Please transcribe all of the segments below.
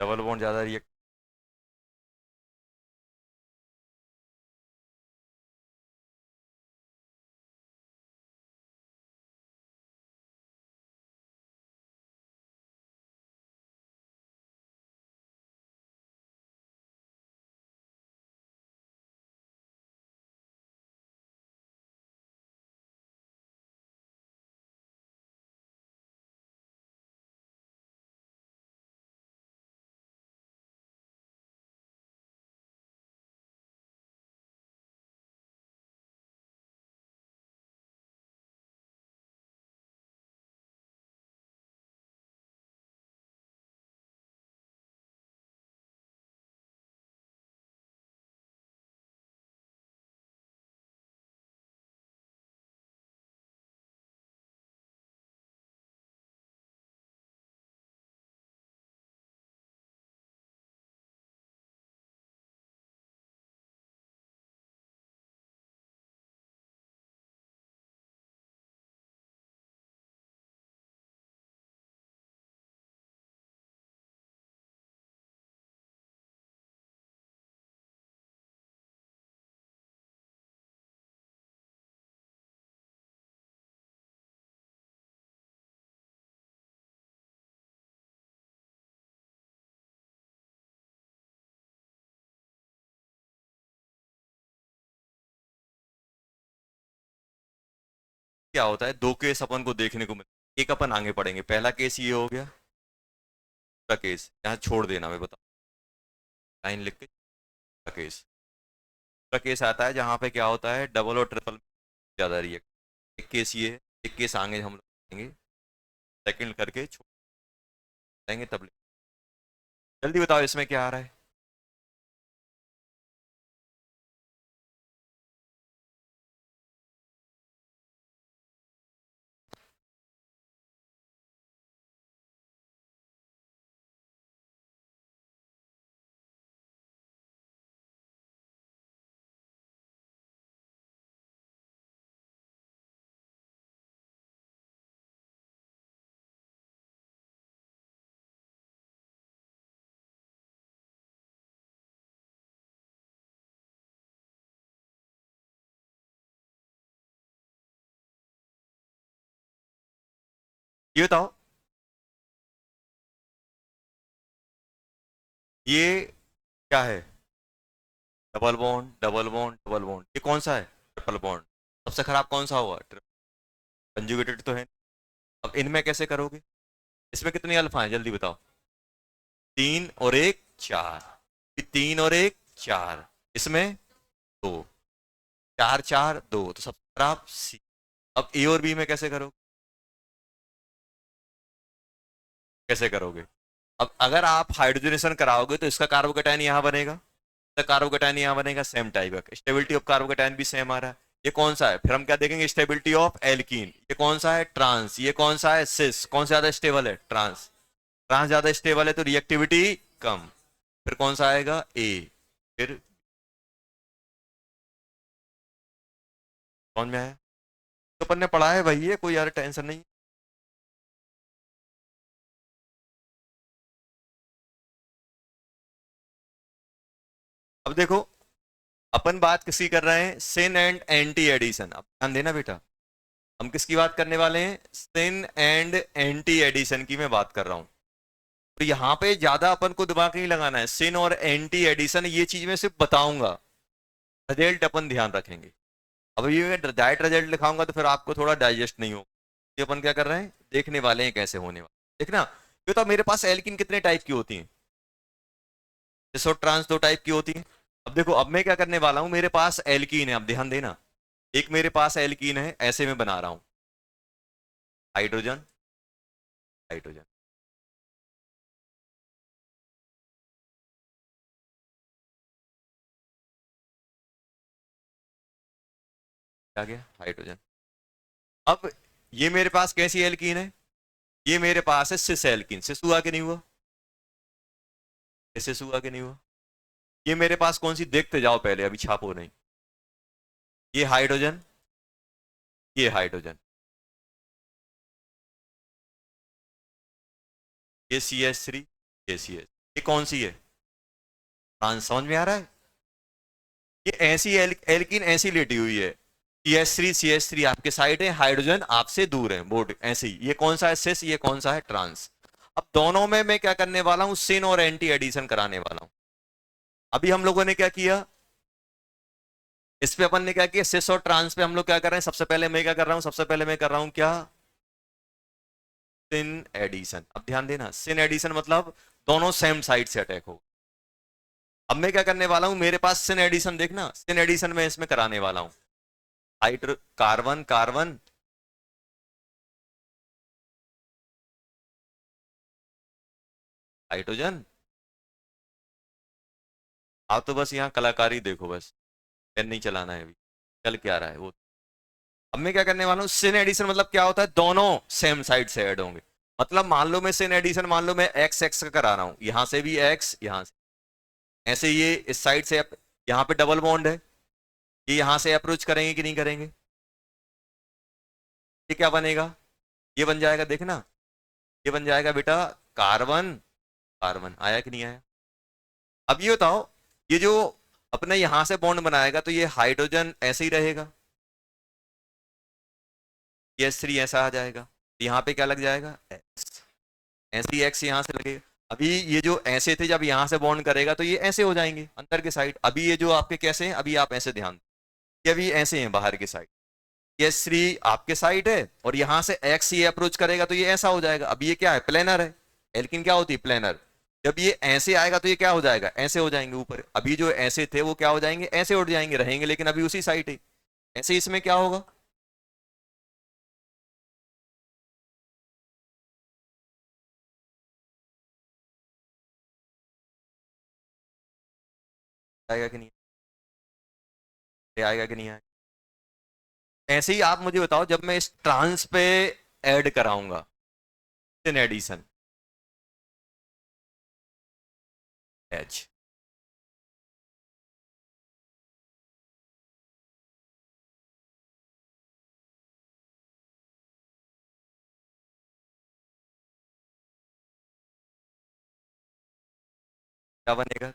Double bond ज़्यादा react. क्या होता है, दो केस अपन को देखने को मिले, एक अपन आगे पढ़ेंगे। पहला केस ये हो गया, दूसरा केस यहाँ छोड़ देना, मैं बता लाइन लिख के। दूसरा केस, दूसरा केस आता है जहाँ पे क्या होता है, डबल और ट्रिपल ज़्यादा रिएक्ट। एक केस ये है, एक केस आगे हम लोग देखेंगे, सेकंड करके छोड़ देंगे तब। जल्दी बताओ इसमें क्या आ रहा है। ये बताओ, ये क्या है, double bond double bond double bond, ये कौन सा है, ट्रिपल बॉन्ड। सबसे खराब कौन सा हुआ, कंजुगेटेड तो है। अब इनमें कैसे करोगे, इसमें कितने अल्फा हैं जल्दी बताओ। तीन और एक चार, फिर तीन और एक चार, इसमें दो, चार चार दो, तो सबसे खराब सी। अब ए और बी में कैसे करोगे, कैसे करोगे। अब अगर आप हाइड्रोजनेशन कराओगे तो इसका कार्बोकेटाइन यहाँ बनेगा, इसका कार्बोकेटाइन यहाँ बनेगा, सेम टाइप का। स्टेबिलिटी ऑफ कार्बोकेटाइन भी सेम आ रहा है। ये कौन सा है, फिर हम क्या देखेंगे, स्टेबिलिटी ऑफ एल्कीन। ये कौन सा है, ट्रांस। ये कौन सा है, सिस। कौन सा ज्यादा स्टेबल है, ट्रांस। ट्रांस ज्यादा स्टेबल है तो रिएक्टिविटी कम। फिर कौन सा आएगा, ए। फिर कौन में आया, तो अपन ने पढ़ा है भाई, ये कोई यार टेंशन नहीं। अब देखो, अपन बात किसकी कर रहे हैं, सिन एंड एंटी एडिशन। अब ध्यान देना बेटा, हम किसकी बात करने वाले हैं, सिन एंड एंटी एडिशन की मैं बात कर रहा हूं। तो यहाँ पे ज्यादा अपन को दिमाग नहीं लगाना है, सिन और एंटी एडिशन ये चीज मैं सिर्फ बताऊंगा, रिजल्ट अपन ध्यान रखेंगे। अब ये मैं डायरेक्ट रिजल्ट लिखाऊंगा तो फिर आपको थोड़ा डाइजेस्ट नहीं होगा। ये अपन क्या कर रहे हैं, देखने वाले हैं कैसे होने वाले, देखना। ये तो मेरे पास एल्किन कितने टाइप की होती है, सिस और ट्रांस दो टाइप की होती है। अब देखो, अब मैं क्या करने वाला हूं, मेरे पास एल्कीन है, अब ध्यान देना। एक मेरे पास एल्कीन है, ऐसे में बना रहा हूं, हाइड्रोजन हाइड्रोजन। क्या गया, हाइड्रोजन। अब ये मेरे पास कैसी एल्कीन है, ये मेरे पास है सिस एल्कीन। सिस हुआ कि नहीं हुआ, सिस हुआ कि नहीं हुआ। ये मेरे पास कौन सी, देखते जाओ पहले, अभी छापो नहीं। ये हाइड्रोजन, ये हाइड्रोजन, ये सी एच थ्री, ये सी एच। ये कौन सी है? ट्रांस, समझ में आ रहा है? ये ऐसी एल्किन ऐसी लेटी हुई है, CH3 आपके साइड है, हाइड्रोजन आपसे दूर है, बोर्ड ऐसे ही। ये कौन सा है? सिस। ये कौन सा है? ट्रांस। अब दोनों में मैं क्या करने वाला हूं? सिन और एंटी एडिशन कराने वाला हूं। अभी हम लोगों ने क्या किया, इस पे अपन ने क्या किया, सिस और ट्रांस पे हम लोग क्या कर रहे हैं? सबसे पहले मैं क्या कर रहा हूं? सबसे पहले मैं कर रहा हूं क्या? Syn addition. अब ध्यान देना, सिन एडिशन मतलब दोनों सेम साइड से अटैक हो। अब मैं क्या करने वाला हूं? मेरे पास सिन एडिशन, देखना, सिन एडिशन में इसमें कराने वाला हूं। Hydro carbon carbon, hydrogen. आप तो बस यहाँ कलाकारी देखो, बस पेन नहीं चलाना है अभी, चल क्या रहा है वो। अब मैं क्या करने वाला हूँ? सिन एडिशन मतलब क्या होता है? दोनों सेम साइड से ऐड होंगे। मतलब मान लो मैं सिन एडिशन, मान लो मैं एक्स एक्स का करा रहा हूँ, यहां से भी एक्स, यहां से ऐसे, ये इस साइड से यहाँ पे डबल बॉन्ड है, ये यहां से अप्रोच करेंगे कि नहीं करेंगे? ये क्या बनेगा? ये बन जाएगा, देखना, ये बन जाएगा बेटा कार्बन कार्बन। आया कि नहीं आया? अब ये बताओ, ये जो अपने यहां से बॉन्ड बनाएगा तो ये हाइड्रोजन ऐसे ही रहेगा, S3 ऐसा आ जाएगा, यहाँ पे क्या लग जाएगा? एक्स। ऐसे ही एक्स यहाँ से लगेगा। अभी ये जो ऐसे थे, जब यहाँ से बॉन्ड करेगा तो ये ऐसे हो जाएंगे अंदर के साइड। अभी ये जो आपके कैसे हैं, अभी आप ऐसे ध्यान, ये अभी ऐसे हैं बाहर के साइड, S3 आपके साइड है, और यहां से एक्स ये अप्रोच करेगा तो ये ऐसा हो जाएगा। अब ये क्या है? प्लेनर है। एल्किन क्या होती है? प्लेनर। जब ये ऐसे आएगा तो ये क्या हो जाएगा? ऐसे हो जाएंगे ऊपर। अभी जो ऐसे थे वो क्या हो जाएंगे? ऐसे उठ जाएंगे, रहेंगे लेकिन अभी उसी साइड है। ऐसे इसमें क्या होगा? आएगा कि नहीं? आएगा कि नहीं आएगा? ऐसे ही आप मुझे बताओ, जब मैं इस ट्रांस पे ऐड कराऊंगा इन एडिशन, एच, क्या बनेगा?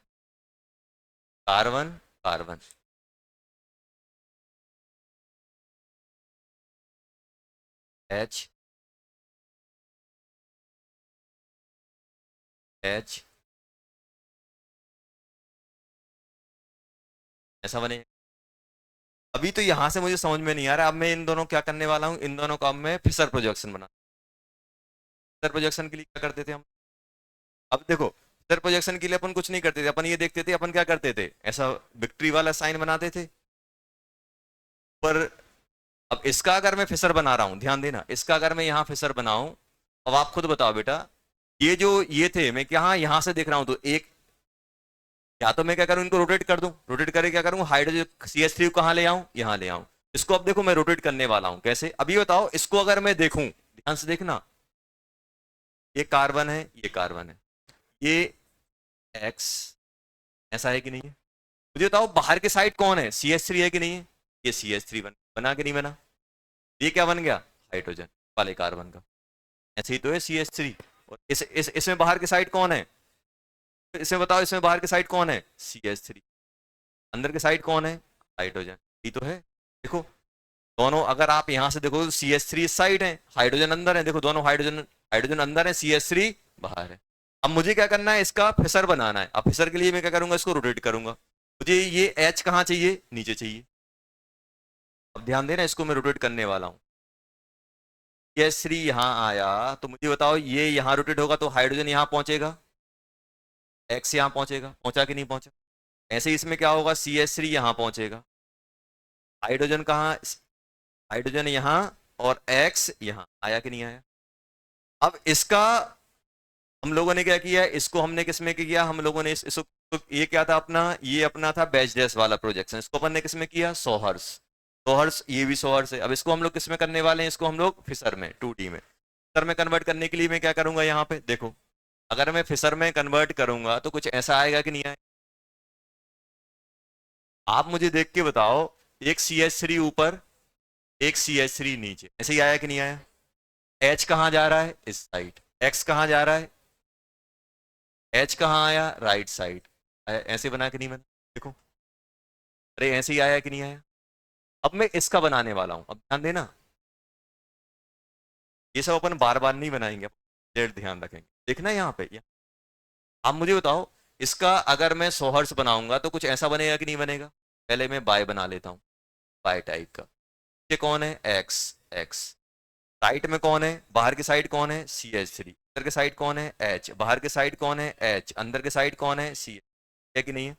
कार्बन कार्बन, एच एच, ऐसा बनेगा। अभी तो यहां से मुझे समझ में नहीं आ रहा। अब मैं इन दोनों क्या करने वाला हूं? इन दोनों का अब मैं फिशर प्रोजेक्शन बना। फिशर प्रोजेक्शन के लिए क्या करते थे हम? अब देखो, फिशर प्रोजेक्शन के लिए अपन कुछ नहीं करते थे, अपन ये देखते थे, अपन क्या करते थे, ऐसा विक्ट्री वाला साइन बनाते थे। पर अब इसका अगर मैं फिशर बना रहा हूं, ध्यान देना, इसका अगर मैं यहाँ फिशर बनाऊं, अब आप खुद बताओ बेटा, ये जो ये थे, मैं क्या यहां से देख रहा हूं तो एक, या तो मैं क्या करूं, इनको रोटेट कर दूं, रोटेट करके क्या करूं, हाइड्रोजन CH3 कहां ले आऊं? यहां ले आऊं। इसको अब देखो मैं रोटेट करने वाला हूं, कैसे? अभी बताओ, इसको अगर मैं देखूं, ध्यान से देखना, ये कार्बन है, ये कार्बन है, ये एक्स, ऐसा है कि नहीं है? मुझे बताओ बाहर के साइड कौन है? CH3 है कि नहीं है? ये CH3 बना कि नहीं बना? ये क्या बन गया? हाइड्रोजन वाले कार्बन का। ऐसे ही तो है CH3। और इसमें बाहर के साइड कौन है? इसमें बताओ, इसमें बाहर के साइड कौन है? CH3। अंदर के साइड कौन है? हाइड्रोजन। ये तो है। देखो, दोनों अगर आप यहां से देखो, CH3 इस साइड है, हाइड्रोजन अंदर है, देखो दोनों हाइड्रोजन, हाइड्रोजन अंदर है, CH3 बाहर है। अब मुझे क्या करना है? इसका फिसर बनाना है। अब फिसर के लिए मैं क्या करूंगा? इसको रोटेट करूंगा। मुझे ये H कहाँ चाहिए? नीचे चाहिए। अब ध्यान देना, इसको मैं रोटेट करने वाला हूँ। CH3 यहाँ आया तो मुझे बताओ, ये यहाँ रोटेट होगा तो हाइड्रोजन यहाँ पहुंचेगा, एक्स यहाँ पहुंचेगा, पहुंचा कि नहीं पहुंचा? ऐसे ही इसमें क्या होगा? CH3 यहाँ पहुंचेगा, हाइड्रोजन कहाँ? हाइड्रोजन यहाँ, और एक्स यहाँ। आया कि नहीं आया? अब इसका हम लोगों ने क्या किया, इसको हमने किस में किया? हम लोगों ने इसको, तो ये क्या था अपना? ये अपना था बैच डैश वाला प्रोजेक्शन। इसको अपन ने किस में किया? सोहर्स। सोहर्स, ये भी सोहर्स है। अब इसको हम लोग किस में करने वाले हैं? इसको हम लोग फिसर में, 2D में। फिसर में कन्वर्ट करने के लिए मैं क्या करूंगा? यहाँ पे देखो, अगर मैं फिसर में कन्वर्ट करूंगा तो कुछ ऐसा आएगा कि नहीं आएगा? आप मुझे देख के बताओ, एक CH3 ऊपर, एक CH3 नीचे, ऐसे ही आया कि नहीं आया? H कहाँ जा रहा है? इस साइड। X कहाँ जा रहा है? एच कहाँ आया, राइट साइड। ऐसे बना के नहीं बना, देखो, अरे ऐसे ही आया कि नहीं आया। अब मैं इसका बनाने वाला हूं, अब ध्यान देना, ये सब अपन बार बार नहीं बनाएंगे, डेट ध्यान रखेंगे। देखना यहाँ पे आप मुझे बताओ, इसका अगर मैं 100 हर्ट्ज बनाऊंगा तो कुछ ऐसा बनेगा कि नहीं बनेगा। पहले मैं बाय बना लेता हूँ, बाय टाइप का। ये कौन है, एक्स, एक्स। राइट में कौन है, बाहर की साइड कौन है, सी एच थ्री। अंदर के साइड कौन है, एच। बाहर के साइड कौन है, एच। अंदर के साइड कौन है, सी। है कि नहीं है।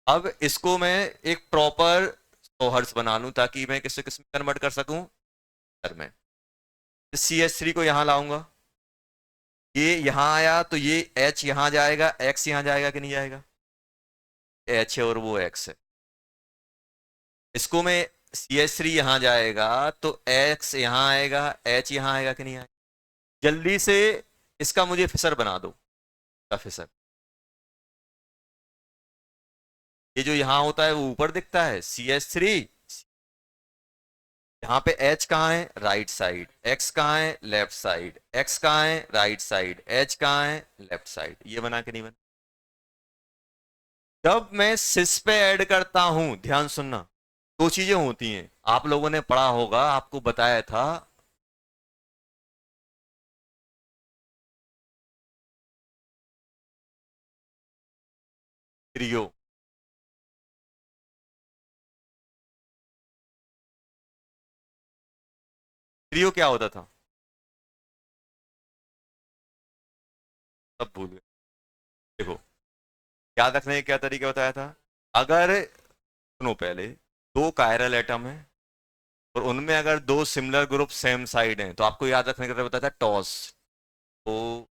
अब इसको मैं एक प्रॉपर 100 हर्ट्ज बना लूं ताकि मैं किससे किस में कन्वर्ट कर सकूं, सर में। सी एच थ्री को यहां लाऊंगा, ये यहां आया तो ये एच यहां जाएगा, एक्स यहां जाएगा कि नहीं जाएगा। एच है और वो एक्स है। इसको मैं सी एच थ्री यहां जाएगा तो एक्स यहां आएगा, एच यहां आएगा कि नहीं आएगा। जल्दी से इसका मुझे फिसर बना दो, का फिसर। ये जो यहां होता है वो ऊपर दिखता है, सी एच थ्री। यहाँ पे H कहाँ है, राइट साइड। X कहाँ है, लेफ्ट साइड। X कहाँ है, राइट साइड। H कहाँ है, लेफ्ट साइड। ये बना के नहीं बना। जब मैं सिस पे ऐड करता हूं, ध्यान सुनना, दो चीजें होती हैं, आप लोगों ने पढ़ा होगा, आपको बताया था। ट्रियो, ट्रियो क्या होता था, सब भूल गए। देखो, याद रखने का क्या तरीका बताया था। अगर, सुनो पहले, दो कायरल एटम है और उनमें अगर दो सिमिलर ग्रुप सेम साइड हैं तो आपको याद रखने का तरीका बताया था, टॉस। तो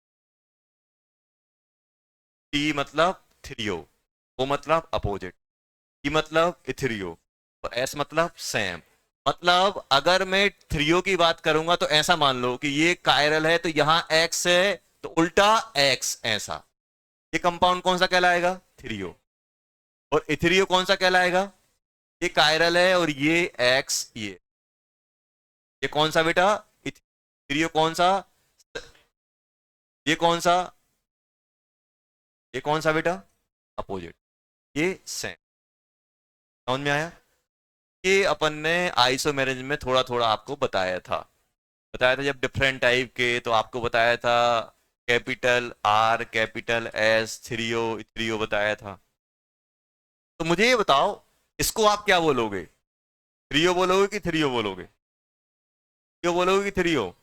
टी मतलब थ्रियो, ओ मतलब अपोजिट, ई मतलब इथ्रियो, और एस मतलब सेम। मतलब अगर मैं थ्रियो की बात करूंगा तो ऐसा मान लो कि ये कायरल है तो यहां एक्स है, तो उल्टा एक्स ऐसा। ये कंपाउंड कौन सा कहलाएगा, थ्रियो। और इथ्रियो कौन सा कहलाएगा, ये कायरल है और ये एक्स, ये कौन सा बेटा, इथ्रियो कौन सा, ये कौन सा, ये कौन सा बेटा, अपोजिट, ये सेम। समझ में आया। ये अपन ने आइसोमेरिज्म में थोड़ा थोड़ा आपको बताया था, बताया था जब डिफरेंट टाइप के, तो आपको बताया था capital R, capital S, threo, threo बताया था। तो मुझे ये बताओ, इसको आप क्या बोलोगे, थ्रियो बोलोगे कि थ्रियो बोलोगे, थ्रियो बोलोगे कि थ्रियो।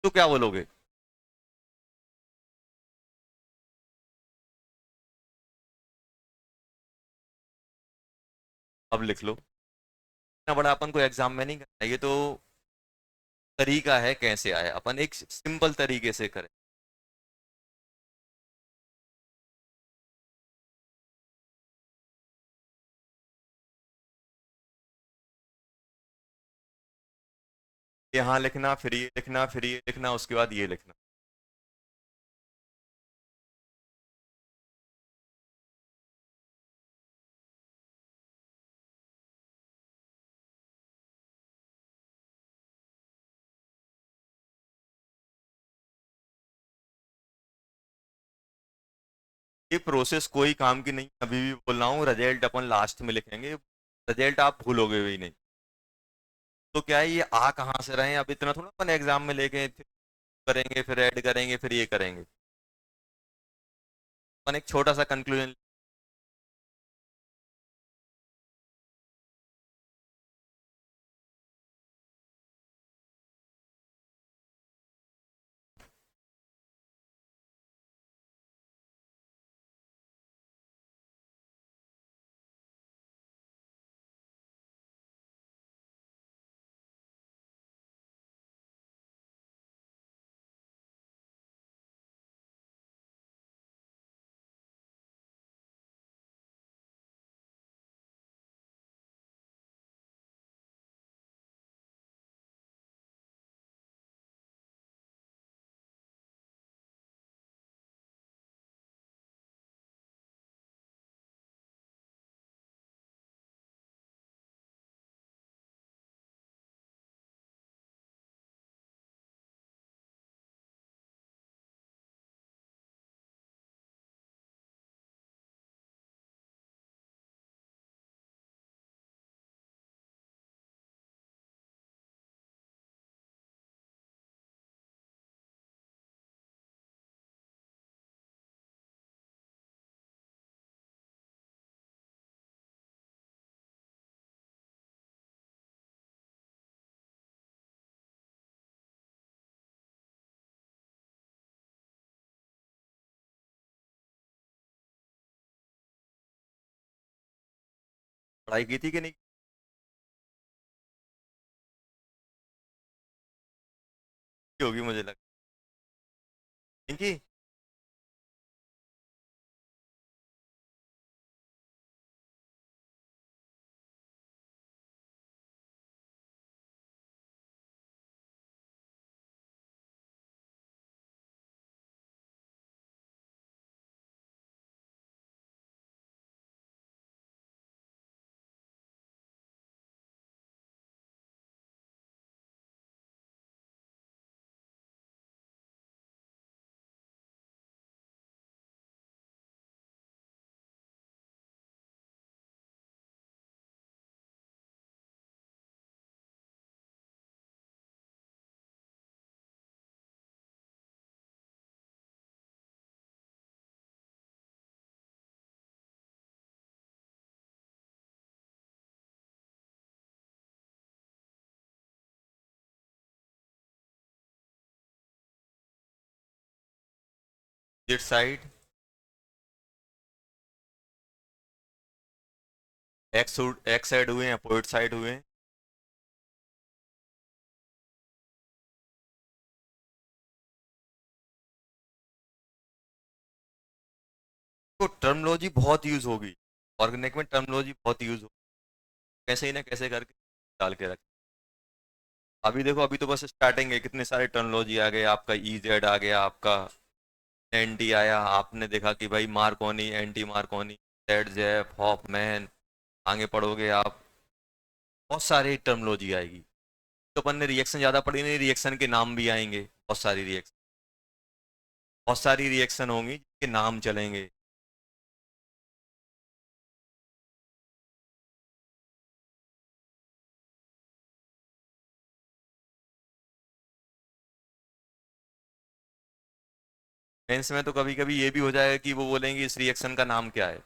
तो क्या बोलोगे, अब लिख लो। इतना बड़ा अपन को एग्जाम में नहीं करना, ये तो तरीका है कैसे आए, अपन एक सिंपल तरीके से करें। यहाँ लिखना, फिर ये लिखना, फिर ये लिखना, उसके बाद ये लिखना। ये प्रोसेस कोई काम की नहीं, अभी भी बोल रहा हूँ, रिजल्ट अपन लास्ट में लिखेंगे, रिजल्ट आप भूलोगे भी नहीं। तो क्या है, ये आ कहाँ से रहे हैं, अब इतना थोड़ा अपन एग्जाम में लेके करेंगे, फिर ऐड करेंगे, फिर ये करेंगे। अपन एक छोटा सा कंक्लूजन पढ़ाई की थी कि नहीं की होगी, मुझे लगता है कि जेट साइड एक्स साइड हुए हैं, पोइट साइड हुए हैं। तो टर्मोलॉजी बहुत यूज होगी, ऑर्गेनिक में टर्मोलॉजी बहुत यूज होगी, कैसे ही ना कैसे करके डाल के रख। अभी देखो, अभी तो बस स्टार्टिंग है, कितने सारे टर्मोलॉजी आ गए, आपका ईजेड आ गया, आपका एंटी आया, आपने देखा कि भाई Markovnikov, anti Markovnikov, Saytzeff, Hofmann, आगे पढ़ोगे आप, बहुत सारी टर्मोलॉजी आएगी। तो अपन ने रिएक्शन ज्यादा पढ़ी नहीं, रिएक्शन के नाम भी आएंगे, बहुत सारी रिएक्शन, बहुत सारी रिएक्शन होंगी जिसके नाम चलेंगे। मेंस में तो कभी कभी ये भी हो जाएगा कि वो बोलेंगे इस रिएक्शन का नाम क्या है,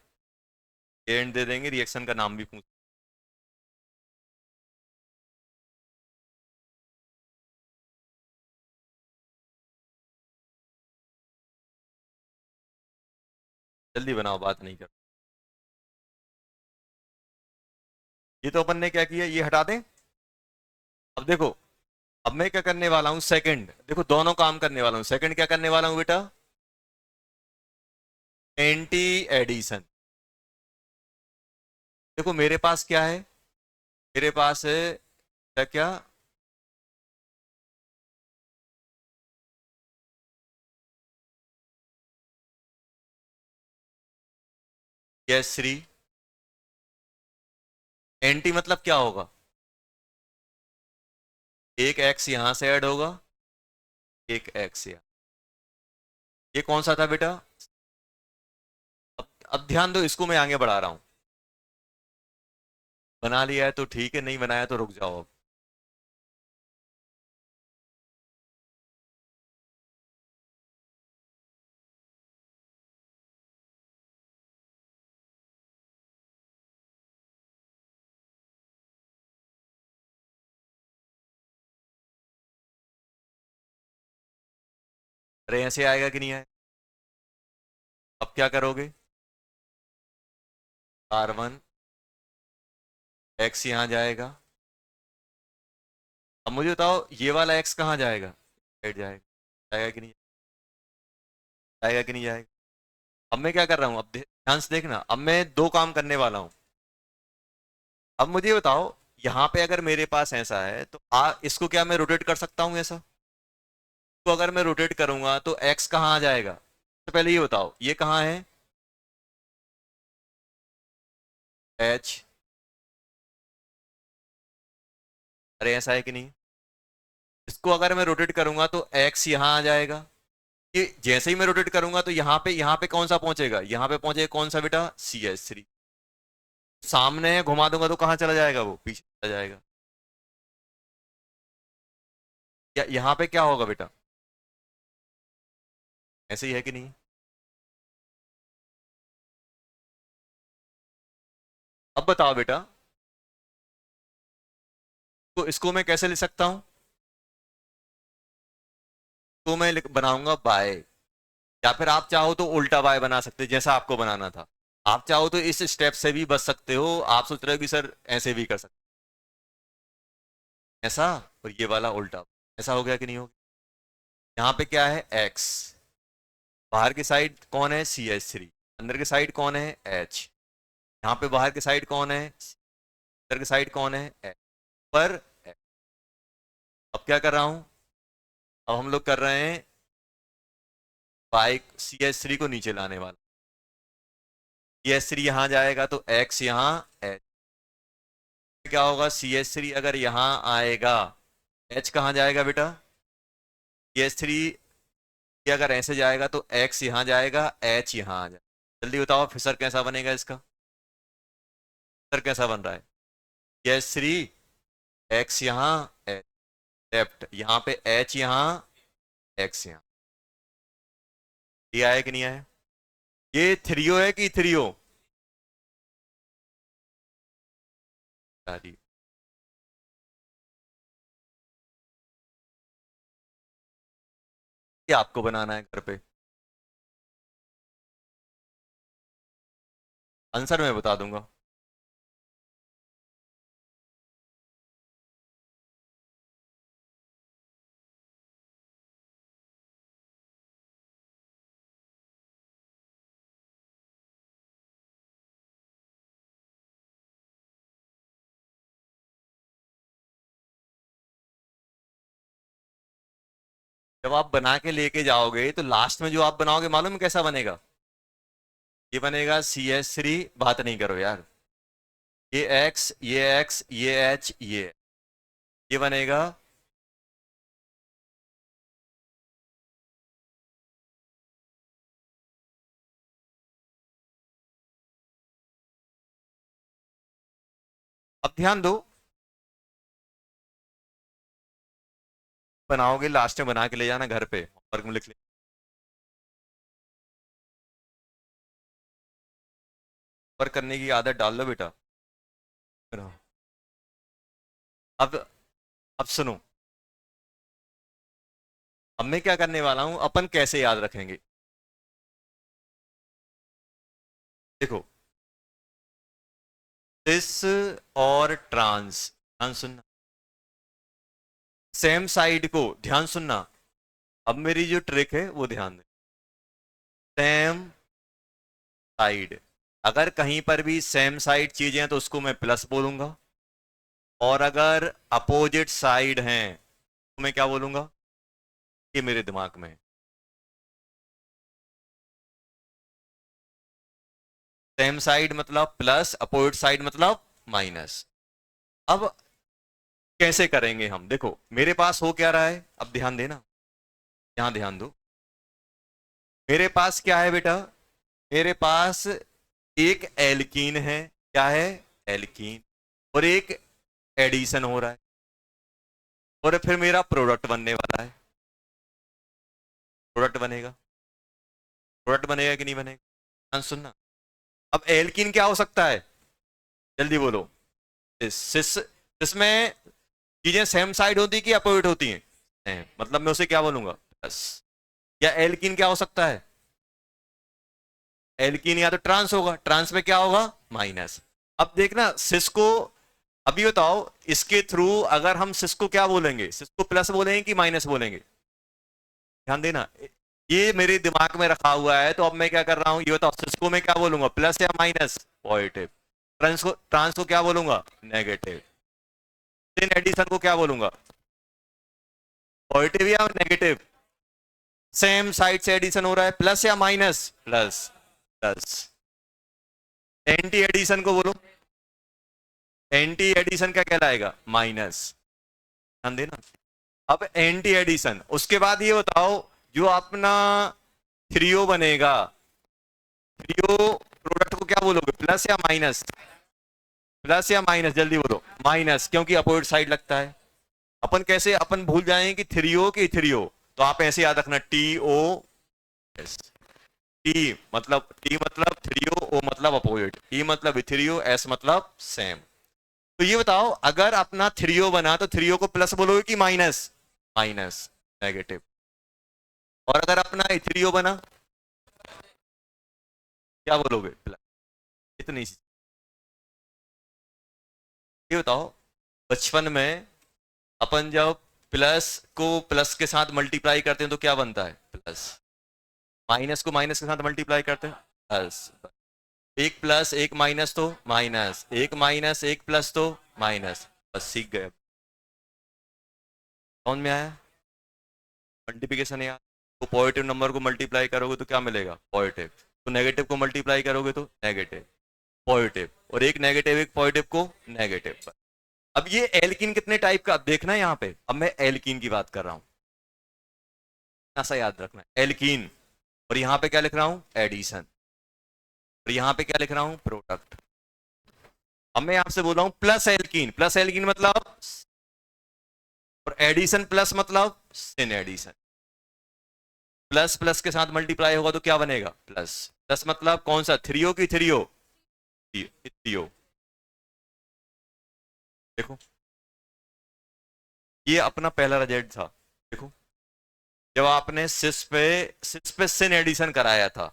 एंड दे देंगे, रिएक्शन का नाम भी पूछ। जल्दी बनाओ, बात नहीं कर। ये तो अपन ने क्या किया, ये हटा दें। अब देखो, अब मैं क्या करने वाला हूं, सेकंड देखो, दोनों काम करने वाला हूं। सेकंड क्या करने वाला हूं बेटा, एंटी एडिशन। देखो मेरे पास क्या है, मेरे पास है क्या क्या, गैस 3। एंटी मतलब क्या होगा, एक एक्स यहां से ऐड होगा, एक एक्स यहाँ। ये कौन सा था बेटा, अब ध्यान दो, इसको मैं आगे बढ़ा रहा हूं। बना लिया है तो ठीक है, नहीं बनाया तो रुक जाओ अब। अरे ऐसे आएगा कि नहीं आएगा, अब क्या करोगे, कार्बन, एक्स यहां जाएगा। अब मुझे बताओ ये वाला एक्स कहाँ जाएगा, साइड जाएगा, जाएगा कि नहीं, जाएगा कि नहीं जाएगा। अब मैं क्या कर रहा हूँ, अब ध्यान से देखना, अब मैं दो काम करने वाला हूँ। अब मुझे बताओ, यहाँ पे अगर मेरे पास ऐसा है तो इसको क्या मैं रोटेट कर सकता हूँ ऐसा, तो अगर मैं रोटेट करूंगा तो एक्स कहाँ आ जाएगा, तो पहले ये बताओ ये कहाँ है, एच। अरे ऐसा है कि नहीं, इसको अगर मैं रोटेट करूंगा तो एक्स यहाँ आ जाएगा। ये जैसे ही मैं रोटेट करूंगा तो यहाँ पे कौन सा पहुंचेगा, यहाँ पे पहुंचेगा कौन सा बेटा, CH3। सामने है, घुमा दूंगा तो कहाँ चला जाएगा, वो पीछे चला जाएगा। यहाँ पे क्या होगा बेटा, ऐसे ही है कि नहीं। अब बताओ बेटा, तो इसको मैं कैसे लिख सकता हूं, तो मैं बनाऊंगा बाय, या फिर आप चाहो तो उल्टा बाय बना सकते, जैसा आपको बनाना था। आप चाहो तो इस स्टेप से भी बच सकते हो, आप सोच रहे हो कि सर ऐसे भी कर सकते, ऐसा, और ये वाला उल्टा, ऐसा हो गया कि नहीं हो गया? यहाँ पे क्या है, एक्स, बाहर की साइड कौन है, सी एच थ्री, अंदर की साइड कौन है, एच, यहाँ पे बाहर की साइड कौन है, अंदर की साइड कौन है, एच पर H। अब क्या कर रहा हूं, अब हम लोग कर रहे हैं बाइक सी एच थ्री को नीचे लाने वाला, सी एच थ्री यहां जाएगा तो एक्स यहाँ, एच क्या होगा, सी एच थ्री अगर यहां आएगा, एच कहाँ जाएगा बेटा, सी एच थ्री अगर ऐसे जाएगा तो एक्स यहां जाएगा, एच यहां आ जाएगा। जल्दी बताओ फिर कैसा बनेगा इसका, फिर कैसा बन रहा है, सी एच थ्री, एक्स यहाँ, एच लेफ्ट, यहाँ पे एच यहाँ, एक्स यहाँ, ये आया कि नहीं आया, ये थ्रियो है कि थ्रियो, ये आपको बनाना है घर पे, आंसर मैं बता दूंगा। जब आप बना के लेके जाओगे तो लास्ट में जो आप बनाओगे मालूम है कैसा बनेगा, ये बनेगा सी एच थ्री, बात नहीं करो यार, ये एक्स, ये एक्स, ये एच, ये बनेगा, अब ध्यान दो, बनाओगे लास्ट में बना के ले जाना घर पे, वर्क में लिख ले, वर्क करने की आदत डाल लो बेटा। अब अब सुनो, अब मैं क्या करने वाला हूं, अपन कैसे याद रखेंगे, देखो, दिस और ट्रांस, ध्यान सुनना, सेम साइड को ध्यान सुनना, अब मेरी जो ट्रिक है वो ध्यान दे, सेम साइड, अगर कहीं पर भी सेम साइड चीजें हैं तो उसको मैं प्लस बोलूंगा, और अगर अपोजिट साइड हैं तो मैं क्या बोलूंगा, ये मेरे दिमाग में है, सेम साइड मतलब प्लस, अपोजिट साइड मतलब माइनस। अब कैसे करेंगे हम, देखो मेरे पास हो क्या रहा है, अब ध्यान देना, यहां ध्यान दो, मेरे पास क्या है बेटा, मेरे पास एक एल्कीन है, क्या है, एल्कीन, और एक एडिशन हो रहा है, और फिर मेरा प्रोडक्ट बनने वाला है, प्रोडक्ट बनेगा, प्रोडक्ट बनेगा कि नहीं बनेगा, ध्यान सुनना, अब एल्कीन क्या हो सकता है, जल्दी बोलो, सिस, इसमें चीजें सेम साइड होती कि अपोजिट होती हैं, मतलब मैं उसे क्या बोलूंगा, प्लस, या एल्कीन क्या हो सकता है, एल्कीन या तो ट्रांस होगा, ट्रांस में क्या होगा, माइनस। अब देखना सिस को, अभी बताओ इसके थ्रू अगर हम सिस को क्या बोलेंगे, सिस को प्लस बोलेंगे कि माइनस बोलेंगे, ध्यान देना, ये मेरे दिमाग में रखा हुआ है, तो अब मैं क्या कर रहा हूं, ये बताओ सिस को मैं क्या बोलूंगा, प्लस या माइनस, पॉजिटिव, ट्रांस को क्या बोलूंगा, नेगेटिव, इन एडिशन को क्या बोलूंगा, पॉजिटिव या नेगेटिव, सेम साइड से एडिशन हो रहा है, प्लस या minus, plus, plus, anti addition को बोलो, एंटी एडिशन क्या कहलाएगा, माइनस, ध्यान देना, अब एंटी एडिशन, उसके बाद ये बताओ जो अपना थ्रियो बनेगा, थ्रियो प्रोडक्ट को क्या बोलोगे, प्लस या माइनस, प्लस या माइनस, जल्दी बोलो, माइनस, क्योंकि अपोजिट साइड लगता है, अपन कैसे अपन भूल जाएंगे कि थ्रियो की थ्रियो, तो आप ऐसे याद रखना, टी ओ एस, टी मतलब थ्रियो, ओ मतलब अपोजिट, ई मतलब इथ्रियो, एस मतलब सेम। तो ये बताओ अगर अपना थ्रियो बना तो थ्रियो को प्लस बोलोगे कि माइनस, माइनस, नेगेटिव, और अगर अपना इथ्रियो बना क्या बोलोगे, प्लस, कितनी सी? ये बताओ, बचपन में अपन जब प्लस को प्लस के साथ मल्टीप्लाई करते हैं तो क्या बनता है? प्लस। माइनस को माइनस के साथ मल्टीप्लाई करते हैं, प्लस। एक प्लस एक माइनस तो माइनस, एक माइनस एक प्लस तो माइनस। बस सीख गए। समझ में आया? मल्टीप्लिकेशन यार, तो पॉजिटिव नंबर को मल्टीप्लाई करोगे तो क्या मिलेगा? पॉजिटिव। तो नेगेटिव को मल्टीप्लाई करोगे तो नेगेटिव, पॉजिटिव, और एक नेगेटिव एक पॉजिटिव को नेगेटिव। अब ये एल्कीन कितने टाइप का, अब देखना है यहाँ पे, अब मैं एल्कीन की बात कर रहा हूं, ऐसा याद रखना है एल्कीन। और यहां पे क्या लिख रहा हूं? एडिशन। और यहां पे क्या लिख रहा हूं? प्रोडक्ट। अब मैं आपसे बोल रहा हूं प्लस एल्कीन, प्लस एल्कीन मतलब, और एडिशन प्लस मतलब सिन एडिशन। प्लस प्लस के साथ मल्टीप्लाई होगा तो क्या बनेगा? प्लस। प्लस मतलब कौन सा? थ्रियो की थ्रियो? थ्रियो। देखो, ये अपना पहला रिजल्ट था। देखो, जब आपने सिस पे सिन एडिशन कराया था,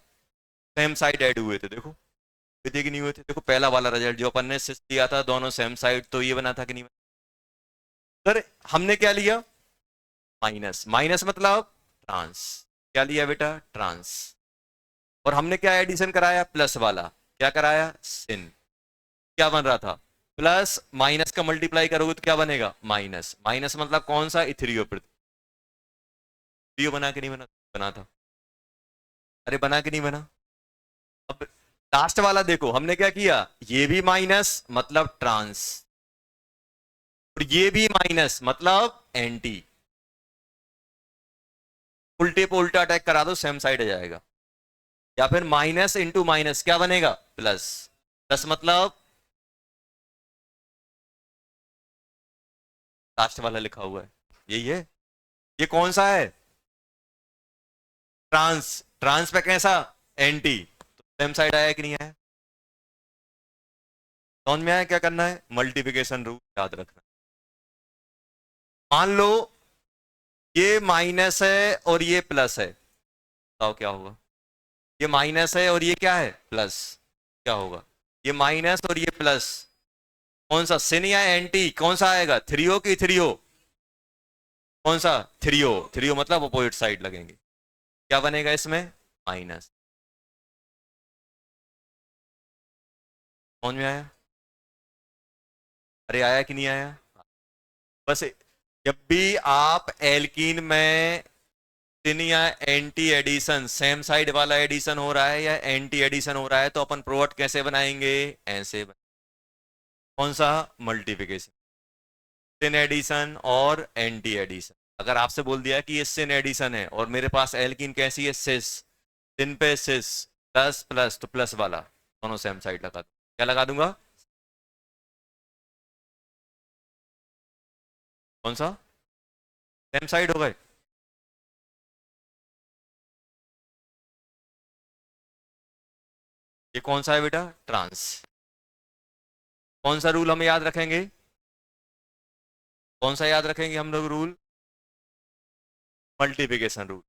सेम साइड ऐड हुए थे। देखो, ये थे कि नहीं हुए थे? देखो, पहला वाला रिजल्ट जो अपन ने सिस लिया था, दोनों सेम साइड, तो ये बना था कि नहीं बना? सर, हमने क्या लिया? माइनस। माइनस मतलब ट्रांस। क्या लिया बेटा? ट्रांस। और हमने क्या एडिशन कराया? प्लस वाला। क्या कराया? सिन। क्या बन रहा था? प्लस माइनस का मल्टीप्लाई करोगे तो क्या बनेगा? माइनस। माइनस मतलब कौन सा? इथ्रियो। इथ्रियो बना के नहीं बना? बना था। अरे बना के नहीं बना? अब लास्ट वाला देखो, हमने क्या किया? ये भी माइनस मतलब ट्रांस, और ये भी माइनस मतलब एंटी। उल्टे पे उल्टा अटैक करा दो, सेम साइड आ जाएगा। या फिर माइनस इंटू माइनस क्या बनेगा? प्लस। प्लस मतलब लास्ट वाला लिखा हुआ है, यही है। ये कौन सा है? ट्रांस। ट्रांस पे कैसा? एंटी। तो सेम साइड आया कि नहीं आया? समझ में आया क्या करना है? मल्टीप्लिकेशन रूल याद रखना। मान लो ये माइनस है और ये प्लस है, बताओ क्या होगा? ये माइनस है और ये क्या है? प्लस। क्या होगा? ये माइनस और ये प्लस, कौन सा? सिन या एंटी? कौन सा आएगा? थ्रियो की थ्रियो? कौन सा? थ्रियो। थ्रियो मतलब अपोजिट साइड लगेंगे। क्या बनेगा इसमें? माइनस। समझ में आया? अरे आया कि नहीं आया? बस, जब भी आप एल्कीन में सिन या एंटी एडिशन, सेम साइड वाला एडिशन हो रहा है या एंटी एडिशन हो रहा है, तो अपन प्रोडक्ट कैसे बनाएंगे? ऐसे कौन सा? मल्टीप्लिकेशन। सिन एडिशन और एंटी एडिशन। अगर आपसे बोल दिया कि ये सिन एडिशन है और मेरे पास एल्कीन कैसी है? सिस। सिन पे सिस, प्लस प्लस, तो प्लस वाला दोनों सेम साइड लगा दूं। क्या लगा दूंगा? कौन सा? सेम साइड हो गए। ये कौन सा है बेटा? ट्रांस। कौन सा रूल हम याद रखेंगे? कौन सा याद रखेंगे हम लोग rule? Multiplication rule.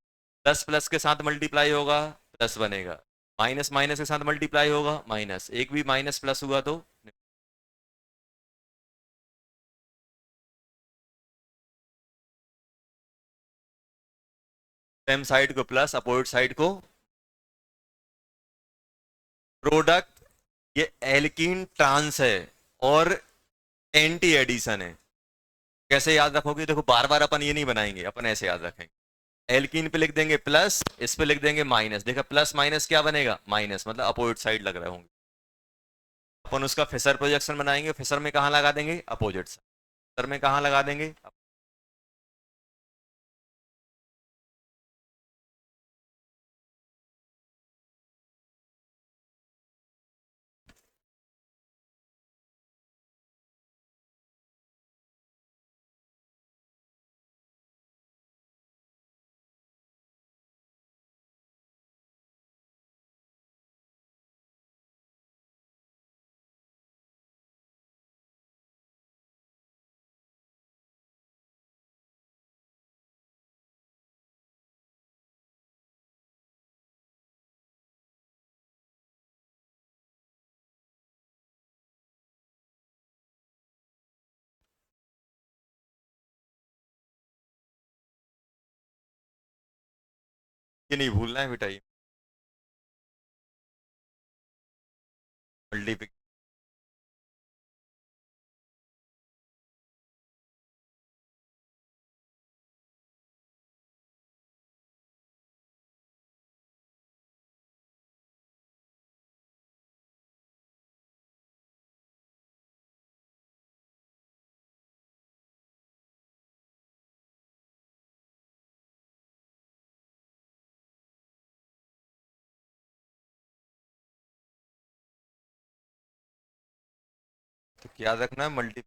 Plus plus के साथ मल्टीप्लाई होगा, प्लस बनेगा। माइनस माइनस के साथ मल्टीप्लाई होगा, माइनस। एक भी माइनस प्लस हुआ तो सेम साइड को प्लस, अपोजिट साइड को। प्रोडक्ट, ये एल्कीन ट्रांस है और एंटी एडिशन है। कैसे याद रखोगे? देखो, बार बार अपन ये नहीं बनाएंगे, अपन ऐसे याद रखेंगे। एल्कीन पे लिख देंगे प्लस, इस पे लिख देंगे माइनस। देखा, प्लस माइनस क्या बनेगा? माइनस, मतलब अपोजिट साइड लग रहे होंगे। अपन उसका फिशर प्रोजेक्शन बनाएंगे, फिशर में कहाँ लगा देंगे? Opposite side. फिशर में कहाँ लगा देंगे? ये नहीं भूलना है बेटा, ये मल्टीप्लिकेशन। तो याद रखना है मल्टी।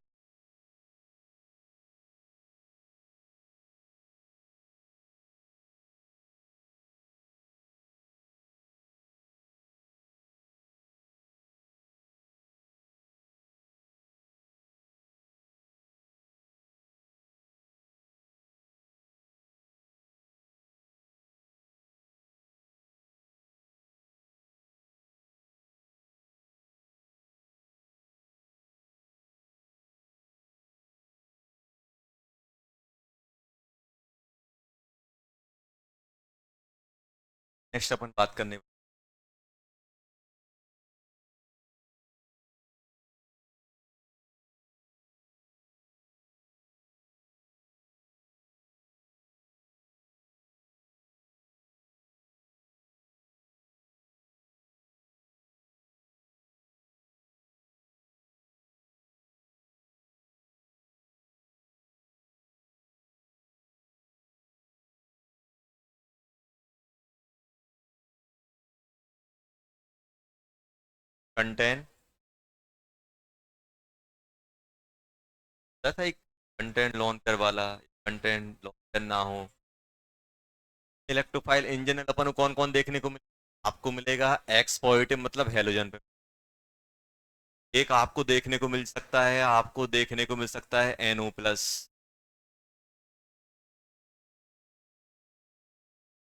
नेक्स्ट अपन बात करने। कंटेंट था एक, कंटेंट लॉन्चर वाला, कंटेंट लॉन्चर ना हो। इलेक्ट्रोफाइल इंजन अपन को कौन कौन देखने को मिले, आपको मिलेगा एक्स पॉजिटिव मतलब हेलोजन पे। एक आपको देखने को मिल सकता है, आपको देखने को मिल सकता है NO प्लस,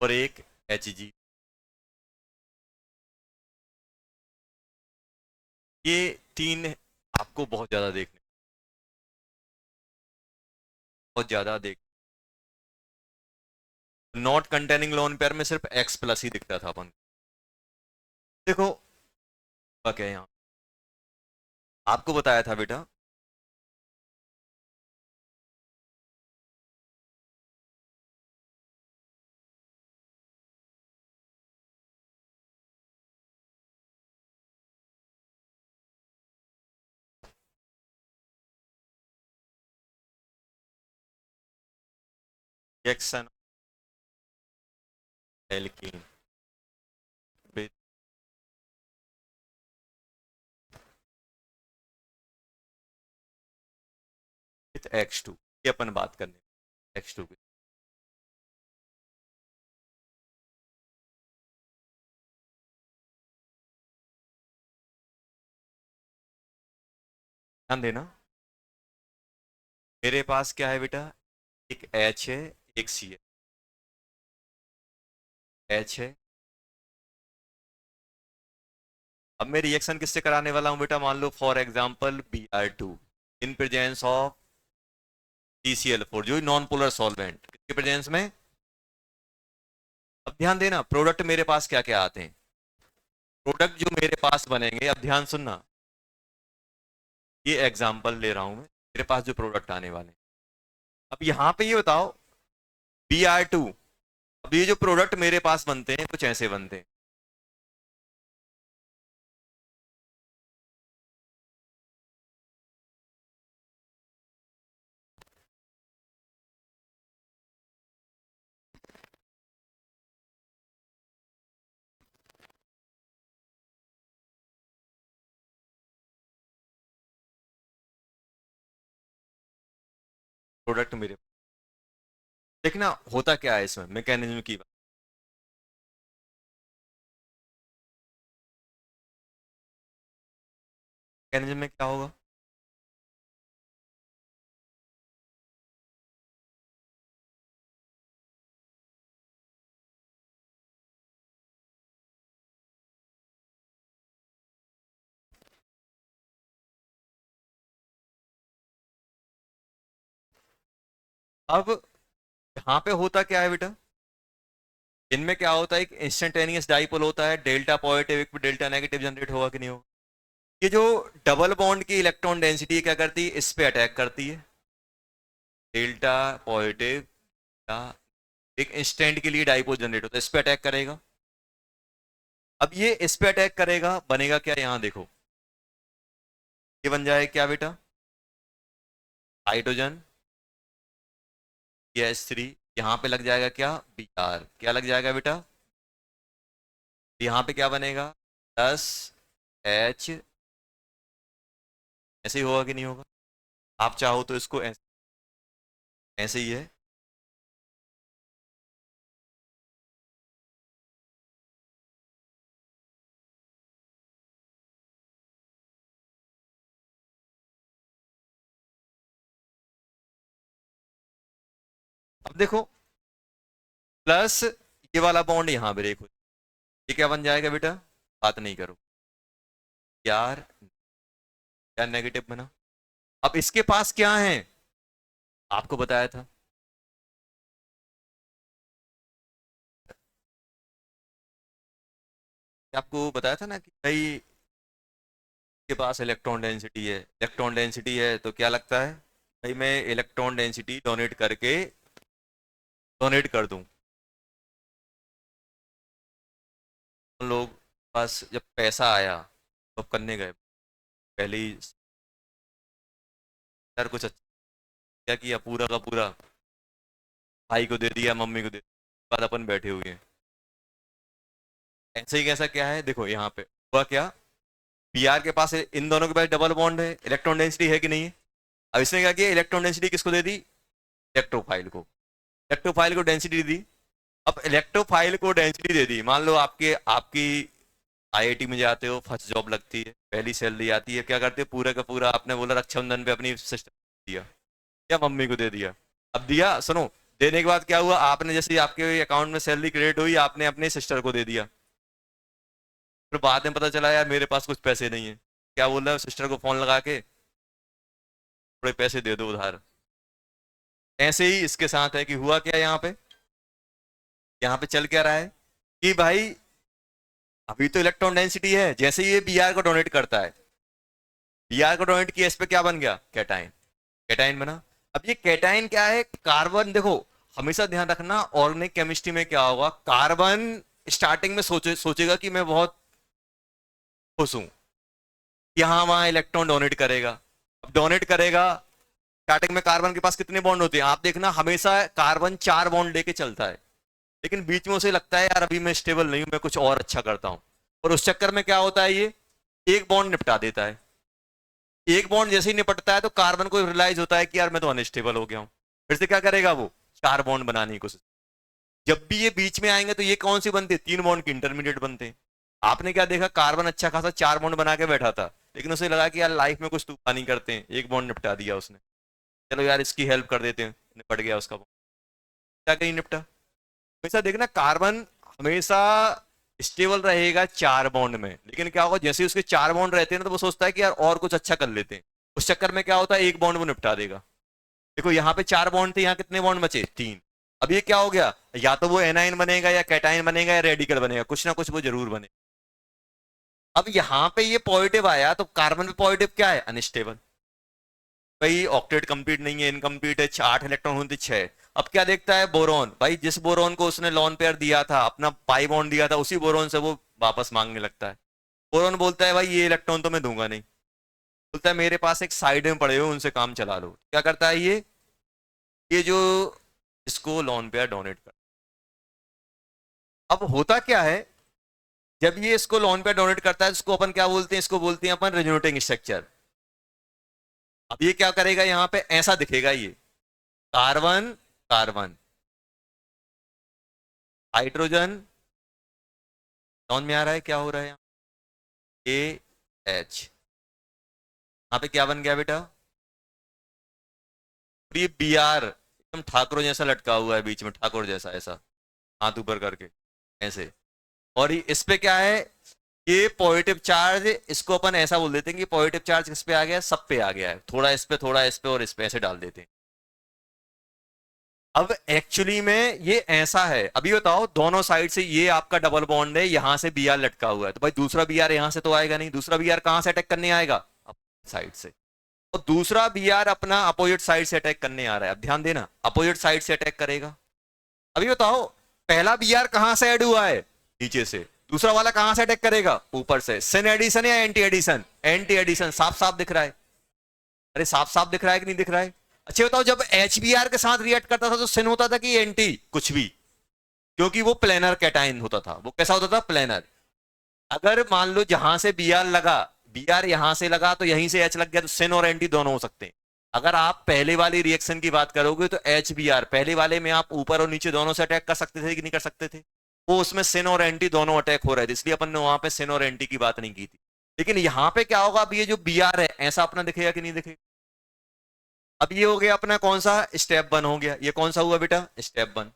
और एक HG। ये तीन आपको बहुत ज्यादा देखने, बहुत ज्यादा देख। नॉट कंटेनिंग लोन पेयर में सिर्फ एक्स प्लस ही दिखता था अपन को। देखो क्या है यहाँ, आपको बताया था बेटा। रिएक्शन एल्कीन विथ X2, ये अपन बात करने X2 की। ध्यान देना, मेरे पास क्या है बेटा, एक H है, एक C है। H है, अब मैं रिएक्शन किससे कराने वाला हूं बेटा, मान लो for example Br2 in presence of CCl4, जो नॉन पोलर सॉल्वेंट, किसके प्रेजेंस में। अब ध्यान देना, प्रोडक्ट मेरे पास क्या क्या आते हैं, प्रोडक्ट जो मेरे पास बनेंगे, अब ध्यान सुनना, ये एग्जांपल ले रहा हूं मैं, मेरे पास जो प्रोडक्ट आने वाले हैं। अब यहां पे ये बताओ Br2, अब ये जो प्रोडक्ट मेरे पास बनते हैं कुछ ऐसे बनते हैं। प्रोडक्ट मेरे, देखना होता क्या है इसमें मैकेनिज्म की बात। मैकेनिज्म में क्या होगा, अब यहाँ पे होता क्या है बेटा, इनमें क्या होता है, एक इंस्टेंटेनियस डाइपोल होता है, डेल्टा पॉजिटिव एक डेल्टा नेगेटिव जनरेट होगा कि नहीं होगा। ये जो डबल बॉन्ड की इलेक्ट्रॉन डेंसिटी क्या करती है, इस पे अटैक करती है, डेल्टा पॉजिटिव, एक इंस्टेंट के लिए डाइपोल जनरेट होता है, इस पे अटैक करेगा। अब ये इस पे अटैक करेगा, बनेगा क्या, यहां देखो, ये बन जाए क्या बेटा, हाइड्रोजन S3, यहां पे लग जाएगा क्या, Br, क्या लग जाएगा बेटा, यहां पे क्या बनेगा, H, ऐसे ही होगा कि नहीं होगा। आप चाहो तो इसको ऐसे, ऐसे ही है। अब देखो, प्लस ये वाला बॉन्ड यहां ब्रेक हो, ये क्या बन जाएगा बेटा, बात नहीं करो यार, क्या नेगेटिव बना। अब इसके पास क्या है, आपको बताया था, आपको बताया था ना कि भाई के पास इलेक्ट्रॉन डेंसिटी है, इलेक्ट्रॉन डेंसिटी है तो क्या लगता है भाई, मैं इलेक्ट्रॉन डेंसिटी डोनेट करके डोनेट कर दूं। उन लोग पास जब पैसा आया तो करने गए, पहले ही यार कुछ अच्छा, क्या किया, पूरा का पूरा भाई को दे दिया, मम्मी को दे दिया, बाद अपन बैठे हुए हैं। ऐसे ही कैसा क्या है, देखो यहाँ पे हुआ क्या, Br के पास इन दोनों के पास डबल बॉन्ड है, इलेक्ट्रॉन डेंसिटी है कि नहीं है। अब इसने क्या किया, इलेक्ट्रॉन डेंसिटी किसको दे दी, इलेक्ट्रोफाइल को, इलेक्ट्रोफाइल को डेंसिटी दी। अब इलेक्ट्रोफाइल को डेंसिटी दे दी, मान लो आपके आपकी आईआईटी में जाते हो, फर्स्ट जॉब लगती है, पहली सैलरी आती है, क्या करते हो, पूरा का पूरा आपने बोला रक्षाबंधन पे अपनी सिस्टर दिया या मम्मी को दे दिया। अब दिया, सुनो, देने के बाद क्या हुआ, आपने जैसे ही आपके अकाउंट में सैलरी क्रेडिट हुई, आपने अपने सिस्टर को दे दिया। फिर बाद में पता चला यार मेरे पास कुछ पैसे नहीं है, क्या बोल रहा है, सिस्टर को फोन लगा के थोड़े पैसे दे दो उधार। ऐसे ही इसके साथ है कि हुआ क्या यहाँ पे चल क्या रहा है कि भाई अभी तो इलेक्ट्रॉन डेंसिटी है, जैसे ही ये Br को डोनेट करता है, Br को डोनेट किया, इस पे क्या बन गया, कैटाइन, कैटाइन बना। अब ये कैटाइन क्या है, कार्बन, देखो हमेशा ध्यान रखना ऑर्गेनिक केमिस्ट्री में क्या होगा, कार्बन स्टार्टिंग में सोचेगा कि मैं बहुत खुश हूं, यहाँ वहां इलेक्ट्रॉन डोनेट करेगा। अब डोनेट करेगा, स्टार्टिंग में कार्बन के पास कितने बॉन्ड होते हैं, आप देखना हमेशा कार्बन 4 बॉन्ड लेके चलता है, लेकिन बीच में उसे लगता है यार अभी मैं स्टेबल नहीं हूं, मैं कुछ और अच्छा करता हूं, और उस चक्कर में क्या होता है, ये एक बॉन्ड निपटा देता है। एक बॉन्ड जैसे ही निपटता है तो कार्बन को रियलाइज होता है कि यार मैं तो अनस्टेबल हो गया हूं, फिर से क्या करेगा वो, 4 बॉन्ड बनाने की कोशिश। जब भी ये बीच में आएंगे तो ये कौन सी बनते हैं, 3 बॉन्ड के इंटरमीडिएट बनते हैं। आपने क्या देखा, कार्बन अच्छा खासा 4 बॉन्ड बना के बैठा था, लेकिन उसे लगा कि यार लाइफ में कुछ तूफानी करते हैं, एक बॉन्ड निपटा दिया उसने, चलो यार इसकी हेल्प कर देते हैं, निपट गया उसका bond। क्या कहीं निपटा। हमेशा देखना कार्बन हमेशा स्टेबल रहेगा 4 बॉन्ड में, लेकिन क्या होगा, जैसे ही उसके 4 बॉन्ड रहते हैं ना तो वो सोचता है कि यार और कुछ अच्छा कर लेते हैं, उस चक्कर में क्या होता है, एक बॉन्ड वो निपटा देगा। देखो यहाँ पे 4 बॉन्ड थे, यहाँ कितने बॉन्ड बचे, 3। अब ये क्या हो गया, या तो वो एनाइन बनेगा या कैटाइन बनेगा या रेडिकल बनेगा, कुछ ना कुछ वो जरूर बने। अब यहाँ पे ये पॉजिटिव आया तो कार्बन पे पॉजिटिव क्या है, अनस्टेबल, भाई ऑक्टेट कंप्लीट नहीं है, इनकम्प्लीट है, 8 इलेक्ट्रॉन होते 6। अब क्या देखता है, बोरोन, भाई जिस बोरोन को उसने लॉन पेयर दिया था, अपना पाई बॉन्ड दिया था, उसी बोरोन से वो वापस मांगने लगता है। बोरोन बोलता है भाई ये इलेक्ट्रॉन तो मैं दूंगा नहीं, बोलता है मेरे पास एक साइड में पड़े हो, उनसे काम चला लो। क्या करता है ये जो इसको लॉन पेयर डोनेट कर। अब होता क्या है, जब ये इसको लॉन पेयर डोनेट करता है, इसको अपन क्या बोलते हैं, इसको बोलते हैं अपन रेजोनेटिंग स्ट्रक्चर। अब ये क्या करेगा, यहाँ पे ऐसा दिखेगा, ये कार्बन कार्बन हाइड्रोजन, समझ में आ रहा है क्या हो रहा है, ए एच, यहाँ पे क्या बन गया बेटा, और ये Br एकदम ठाकुर जैसा लटका हुआ है बीच में, ठाकुर जैसा ऐसा, हाथ ऊपर करके ऐसे। और इस पे क्या है, ये पॉजिटिव चार्ज, इसको अपन ऐसा बोल देते हैं कि पॉजिटिव चार्ज किस पे आ गया है, सब पे आ गया है, थोड़ा इस पे थोड़ा इस पे और इस पे, ऐसे डाल देते हैं। अब एक्चुअली में ये ऐसा है, अभी बताओ दोनों साइड से ये आपका डबल बॉन्ड है, यहां से बीआर लटका हुआ है, तो भाई दूसरा बीआर यहां से तो आएगा नहीं, दूसरा बीआर कहां से अटैक करने आएगा, साइड से, और दूसरा बीआर अपना अपोजिट साइड से अटैक करने आ रहा है। अब ध्यान देना, अपोजिट साइड से अटैक करेगा। अभी बताओ पहला बीआर कहां से ऐड हुआ है, नीचे से, दूसरा वाला कहां से अटैक करेगा, ऊपर से। सिन एडिशन या एंटी एडिशन, एंटी एडिशन, साफ साफ दिख रहा है, अरे साफ साफ दिख रहा है कि नहीं दिख रहा है। अच्छा बताओ जब एचबीआर के साथ रिएक्ट करता था तो सिन होता था कि एंटी, कुछ भी, क्योंकि वो प्लेनर कैटाइन होता था, वो कैसा होता था, प्लेनर। अगर मान लो जहां से बीआर लगा, बीआर यहां से लगा तो यहीं से एच लग गया, तो सिन और एंटी दोनों हो सकते हैं। अगर आप पहले वाली रिएक्शन की बात करोगे तो एच बी आर पहले वाले में आप ऊपर और नीचे दोनों से अटैक कर सकते थे कि नहीं कर सकते थे, वो उसमें सिन और एंटी दोनों अटैक हो रहे थे, इसलिए अपन ने वहां पे सिन और एंटी की बात नहीं की थी। लेकिन यहां पे क्या होगा, अब ये जो बी आर है ऐसा अपना दिखेगा कि नहीं दिखेगा। अब ये हो गया अपना कौन सा, स्टेप 1 हो गया। ये कौन सा हुआ बेटा, स्टेप 1।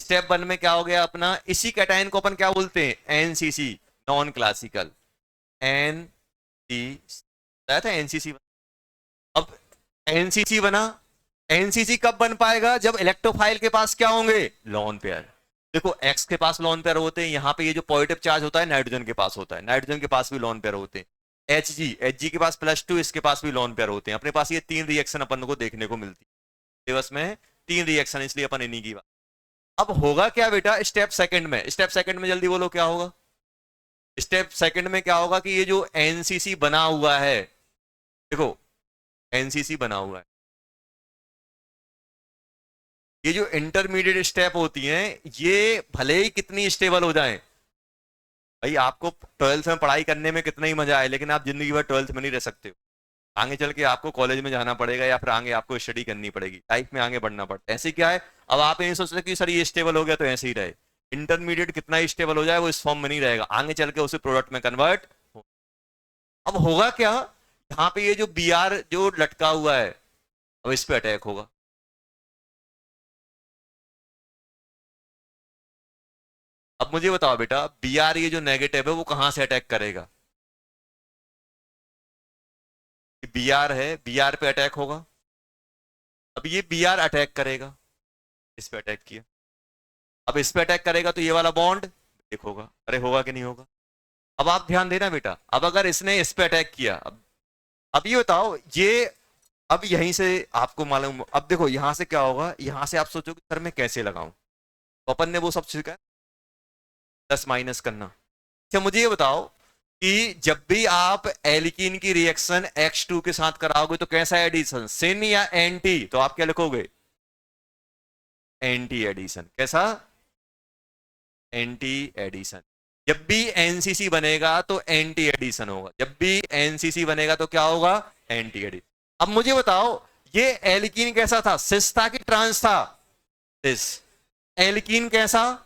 स्टेप 1 में क्या हो गया अपना, इसी कैटायन को अपन क्या बोलते हैं, एनसीसी, नॉन क्लासिकल, एन था एनसीसी। अब एनसीसी बना, एनसीसी कब बन पाएगा, जब इलेक्ट्रोफाइल के पास क्या होंगे, लोन पेयर। देखो एक्स के पास लोन पेयर होते हैं, यहाँ पे ये जो पॉजिटिव चार्ज होता है नाइट्रोजन के पास होता है, नाइट्रोजन के पास भी लोन पेयर होते हैं। एच जी के पास +2, इसके पास भी लोन पेयर होते हैं। अपने पास ये 3 रिएक्शन अपन को देखने को मिलती है दिवस में, 3 रिएक्शन, इसलिए अपन इन्हीं की बात। अब होगा क्या बेटा स्टेप सेकंड में, स्टेप सेकंड में जल्दी बोलो क्या होगा। स्टेप सेकंड में क्या होगा कि ये जो एनसीसी बना हुआ है, देखो एनसीसी बना हुआ है, ये जो इंटरमीडिएट स्टेप होती हैं ये भले ही कितनी स्टेबल हो जाएं, भाई आपको 12th में पढ़ाई करने में कितना ही मजा आए, लेकिन आप जिंदगी भर 12th में नहीं रह सकते हो। आगे चल के आपको कॉलेज में जाना पड़ेगा या फिर आगे आपको स्टडी करनी पड़ेगी, लाइफ में आगे बढ़ना पड़ता है। ऐसे क्या है, अब आप ये सोच रहे कि सर ये स्टेबल हो गया तो ऐसे ही रहे, इंटरमीडिएट कितना ही स्टेबल हो जाए वो इस फॉर्म में नहीं रहेगा, आगे चल के उसे प्रोडक्ट में कन्वर्ट हो। अब होगा क्या, यहाँ पे ये जो बी आर जो लटका हुआ है, अब इस पे अटैक होगा। अब मुझे बताओ बेटा बी आर ये जो नेगेटिव है वो कहां से अटैक करेगा, बी आर है, बी आर पे अटैक होगा। अब ये बी आर अटैक करेगा, इस पे अटैक किया, अब इस पे अटैक करेगा तो ये वाला बॉन्ड ब्रेक होगा। अरे होगा कि नहीं होगा। अब आप ध्यान देना बेटा, अब अगर इसने इस पे अटैक किया, अब ये बताओ ये, अब यहीं से आपको मालूम, अब देखो यहां से क्या होगा, यहां से आप सोचोगे सर मैं कैसे लगाऊं, तो अपन ने वो सब सीखा है, प्लस माइनस करना। अच्छा मुझे ये बताओ कि जब भी आप एल्कीन की रिएक्शन X2 के साथ कराओगे तो कैसा एडिशन, सिन या एंटी, तो आप क्या लिखोगे, एंटी एडिशन। कैसा, एंटी एडिशन। जब भी एनसीसी बनेगा तो एंटी एडिशन होगा, जब भी एनसीसी बनेगा तो क्या होगा, एंटी एडिशन। अब मुझे बताओ ये एल्कीन कैसा था, सिस था कि ट्रांस था, सिस। एल्कीन कैसा,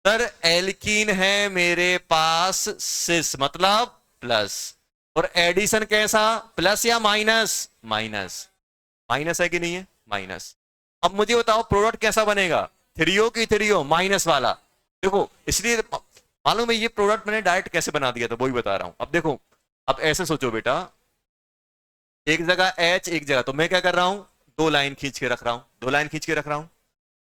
सर एल्कीन है मेरे पास सिस मतलब प्लस, और एडिशन कैसा, प्लस या माइनस, माइनस, माइनस है कि नहीं है, माइनस। अब मुझे बताओ प्रोडक्ट कैसा बनेगा, थ्रियो की थ्रियो माइनस वाला। देखो इसलिए मालूम है ये प्रोडक्ट मैंने डायरेक्ट कैसे बना दिया था, वही बता रहा हूं। अब देखो, अब ऐसे सोचो बेटा, एक जगह H एक जगह, तो मैं क्या कर रहा हूं, 2 लाइन खींच के रख रहा हूं, 2 लाइन खींच के रख रहा हूं।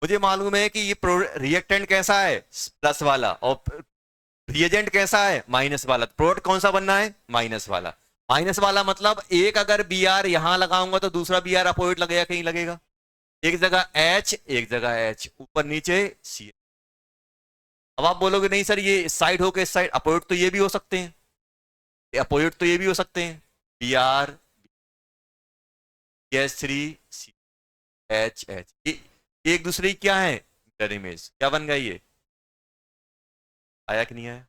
मुझे मालूम है कि ये रिएक्टेंट कैसा है, प्लस वाला, और रिएजेंट कैसा है, माइनस वाला। प्रोडक्ट कौन सा बनना है, माइनस वाला। माइनस वाला मतलब एक अगर बी आर यहां लगाऊंगा तो दूसरा बी आर अपोजिट लगेगा कहीं लगेगा, एक जगह H एक जगह H, ऊपर नीचे C। अब आप बोलोगे नहीं सर ये इस साइड होकर इस साइड, अपोजिट तो ये भी हो सकते हैं, अपोजिट तो ये भी हो सकते हैं, B R S3 C H H, ये एक दूसरे की क्या है, मिरर इमेज। क्या बन गया ये, आया कि नहीं आया,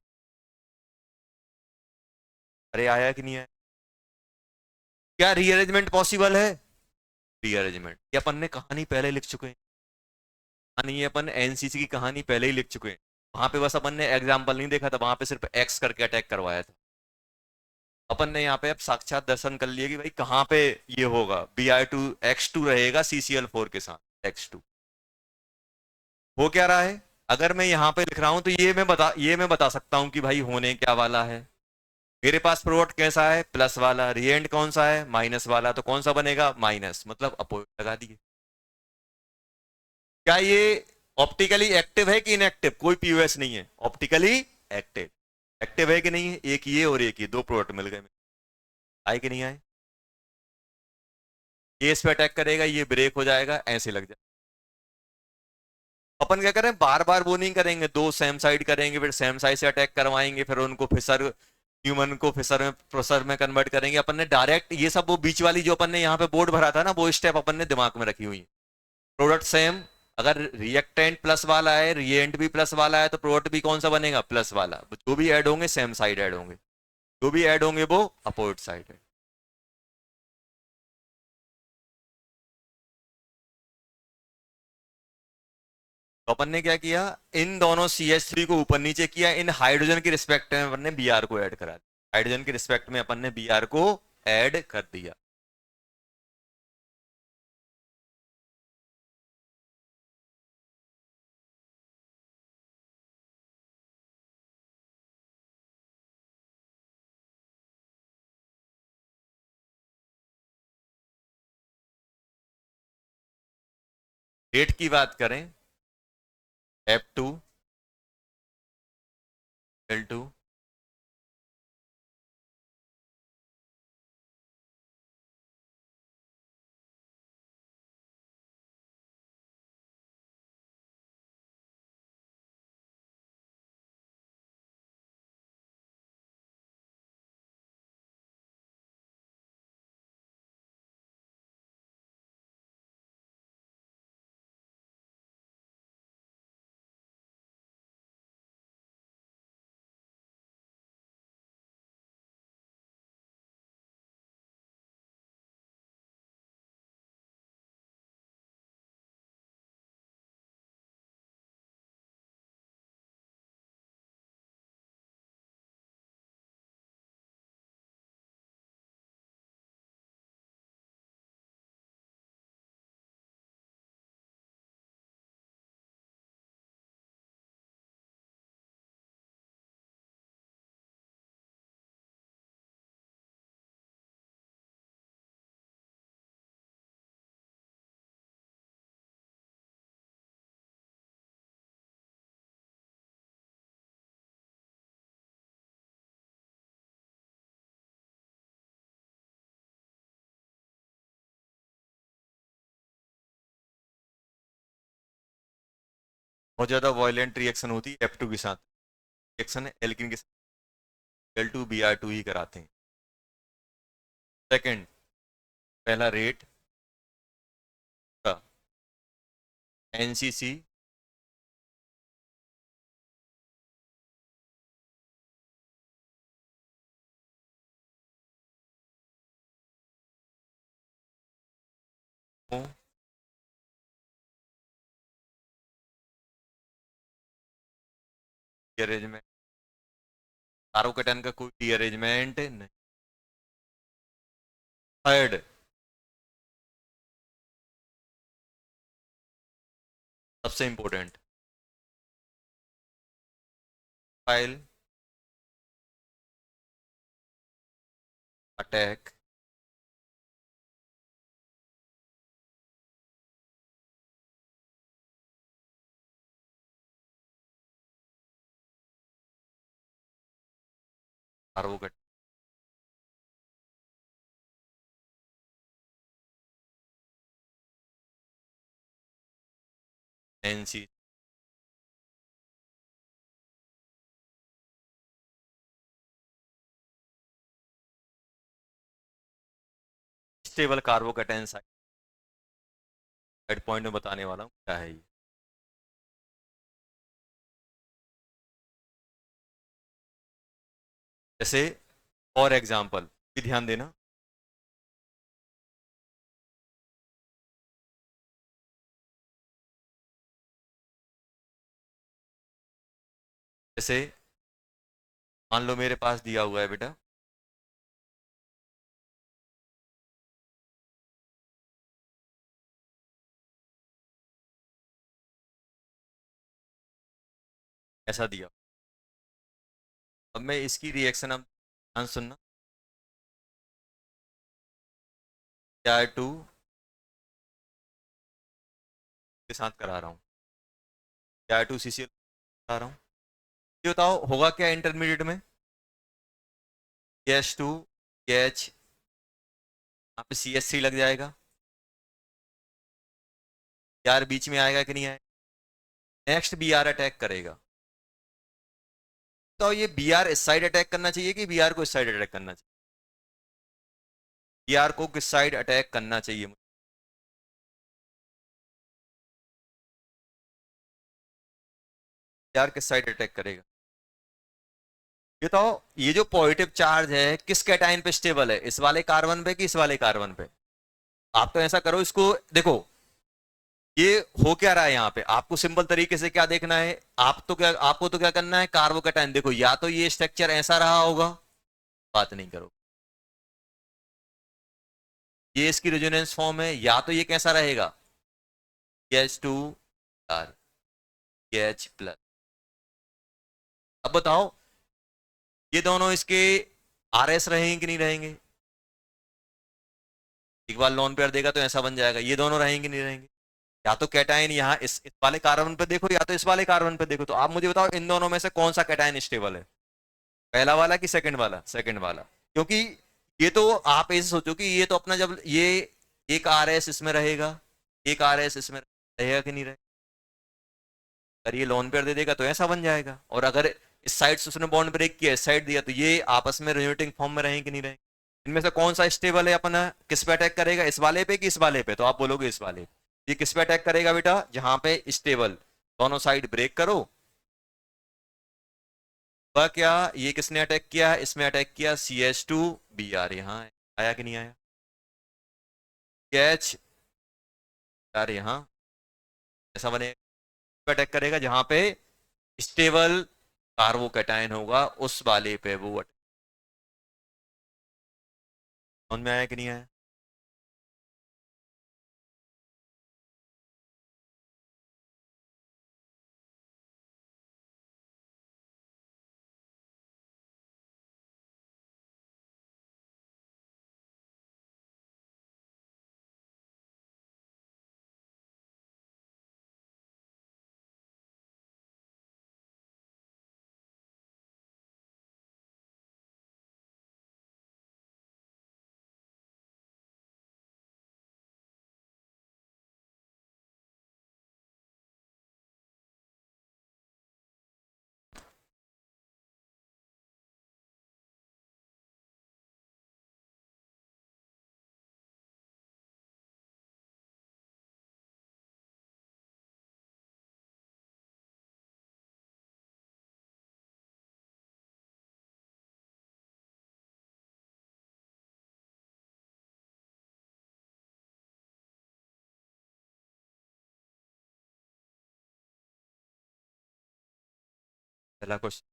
अरे आया कि नहीं आया। क्या रीअरेंजमेंट पॉसिबल है, रीअरेंजमेंट, ये अपन ने कहानी पहले लिख चुके हैं, कहानी अपन एनसीसी की कहानी पहले ही लिख चुके हैं। वहां पे बस अपन ने एग्जाम्पल नहीं देखा था, वहां पे सिर्फ एक्स करके अटैक करवाया था। अपन ने यहाँ पे अब साक्षात दर्शन कर लिया कि भाई कहाँ पे ये होगा, Br2X2 रहेगा CCl4 के साथ X2। हो क्या रहा है, अगर मैं यहाँ पे लिख रहा हूं तो ये मैं बता सकता हूं कि भाई होने क्या वाला है। मेरे पास प्रोडक्ट कैसा है, प्लस वाला, रिएंट कौन सा है, माइनस वाला, तो कौन सा बनेगा, माइनस, मतलब अपोजिट लगा दिए। क्या ये ऑप्टिकली एक्टिव है कि इनएक्टिव? कोई पीओएस नहीं है, ऑप्टिकली एक्टिव। एक्टिव है कि नहीं है? एक ये और एक ये, दो प्रोडक्ट मिल गए। आए कि नहीं आए? ये इस पे अटैक करेगा, ये ब्रेक हो जाएगा, ऐसे लग जाए। अपन क्या करें, बार बार वो नहीं करेंगे, दो सेम साइड करेंगे, फिर सेम साइड से अटैक करवाएंगे, फिर उनको फिसर, ह्यूमन को फिसर में प्रोसर में कन्वर्ट करेंगे। अपन ने डायरेक्ट ये सब, वो बीच वाली जो अपन ने यहाँ पे बोर्ड भरा था ना, वो स्टेप अपन ने दिमाग में रखी हुई है। प्रोडक्ट सेम, अगर रिएक्टेंट प्लस वाला है, रिएंट भी प्लस वाला है, तो प्रोडक्ट भी कौन सा बनेगा? प्लस वाला। जो भी ऐड होंगे सेम साइड ऐड होंगे, जो भी ऐड होंगे वो अपोजिट साइड है। तो अपन ने क्या किया, इन दोनों CH3 को ऊपर नीचे किया, इन हाइड्रोजन की रिस्पेक्ट में अपन ने Br को ऐड करा दिया, हाइड्रोजन की रिस्पेक्ट में अपन ने Br को ऐड कर दिया। रेट की बात करें, F2 L2 बहुत ज्यादा वायलेंट रिएक्शन होती है F2 के साथ, रिएक्शन है एल्किन के साथ L2Br2 ही कराते हैं। सेकंड, पहला रेट का NCC अरेंजमेंट, कार्बोकेटन का कोई अरेंजमेंट नहीं। थर्ड, सबसे important, file attack कार्बोकेटन NC stable कार्बोकेटन side point में बताने वाला हूँ क्या है ये। जैसे फॉर एग्जाम्पल भी ध्यान देना, जैसे मान लो मेरे पास दिया हुआ है बेटा, ऐसा दिया। अब मैं इसकी रिएक्शन, अब ध्यान सुनना, Br2 के साथ करा रहा हूँ, Ar2CCl करा रहा हूँ। ये बताओ होगा क्या इंटरमीडिएट में, CH2 KH, यहाँ पे CH3 लग जाएगा, यार बीच में आएगा कि नहीं आएगा। नेक्स्ट Br अटैक करेगा, तो ये Br इस साइड अटैक करना चाहिए कि Br को इस साइड अटैक करना चाहिए, Br को किस साइड अटैक करना चाहिए, Br किस साइड अटैक करेगा। ये तो ये जो पॉजिटिव चार्ज है किस कैटायन पे स्टेबल है, इस वाले कार्बन पे कि इस वाले कार्बन पे। आप तो ऐसा करो, इसको देखो ये हो क्या रहा है यहाँ पे, आपको सिंपल तरीके से क्या देखना है, आपको तो क्या करना है, कार्बोकैटायन देखो, या तो ये स्ट्रक्चर ऐसा रहा होगा, बात नहीं करो, ये इसकी रेजोनेंस फॉर्म है, या तो ये कैसा रहेगा, H2 आर H प्लस। अब बताओ ये दोनों इसके RS रहेंगे कि नहीं रहेंगे, एक बार लोन पेयर देगा तो ऐसा बन जाएगा, ये दोनों रहेंगे नहीं रहेंगे, या तो कैटायन यहाँ इस वाले कार्बन पे देखो या तो इस वाले कार्बन पे देखो, तो आप मुझे बताओ इन दोनों में से कौन सा कैटायन स्टेबल है, पहला वाला कि सेकंड वाला, सेकंड वाला। क्योंकि ये तो आप ऐसे सोचो कि ये तो अपना जब ये एक RS इसमें रहेगा, एक RS इसमें रहेगा कि नहीं रहेगा, अगर ये लोन पेयर दे देगा तो ऐसा बन जाएगा, और अगर इस साइड से उसने बॉन्ड ब्रेक किया, इस साइड दिया, तो ये आपस में रिलेटिंग फॉर्म में रहेंगे कि नहीं रहेंगे। इनमें से कौन सा स्टेबल है अपना, किस पे अटैक करेगा, इस वाले पे कि इस वाले पे, तो आप बोलोगे इस वाले। ये किस पे अटैक करेगा बेटा, जहां पे स्टेबल, दोनों साइड ब्रेक करो, वह क्या, ये किसने अटैक किया, इसमें अटैक किया CH2 Br, यहाँ आया कि नहीं आया, H यार यहाँ ऐसा बनेगा, अटैक करेगा जहां पे स्टेबल कार्बोकैटायन होगा, उस वाले पे वो अटैक। समझ में आया कि नहीं आया। पहला क्वेश्चन।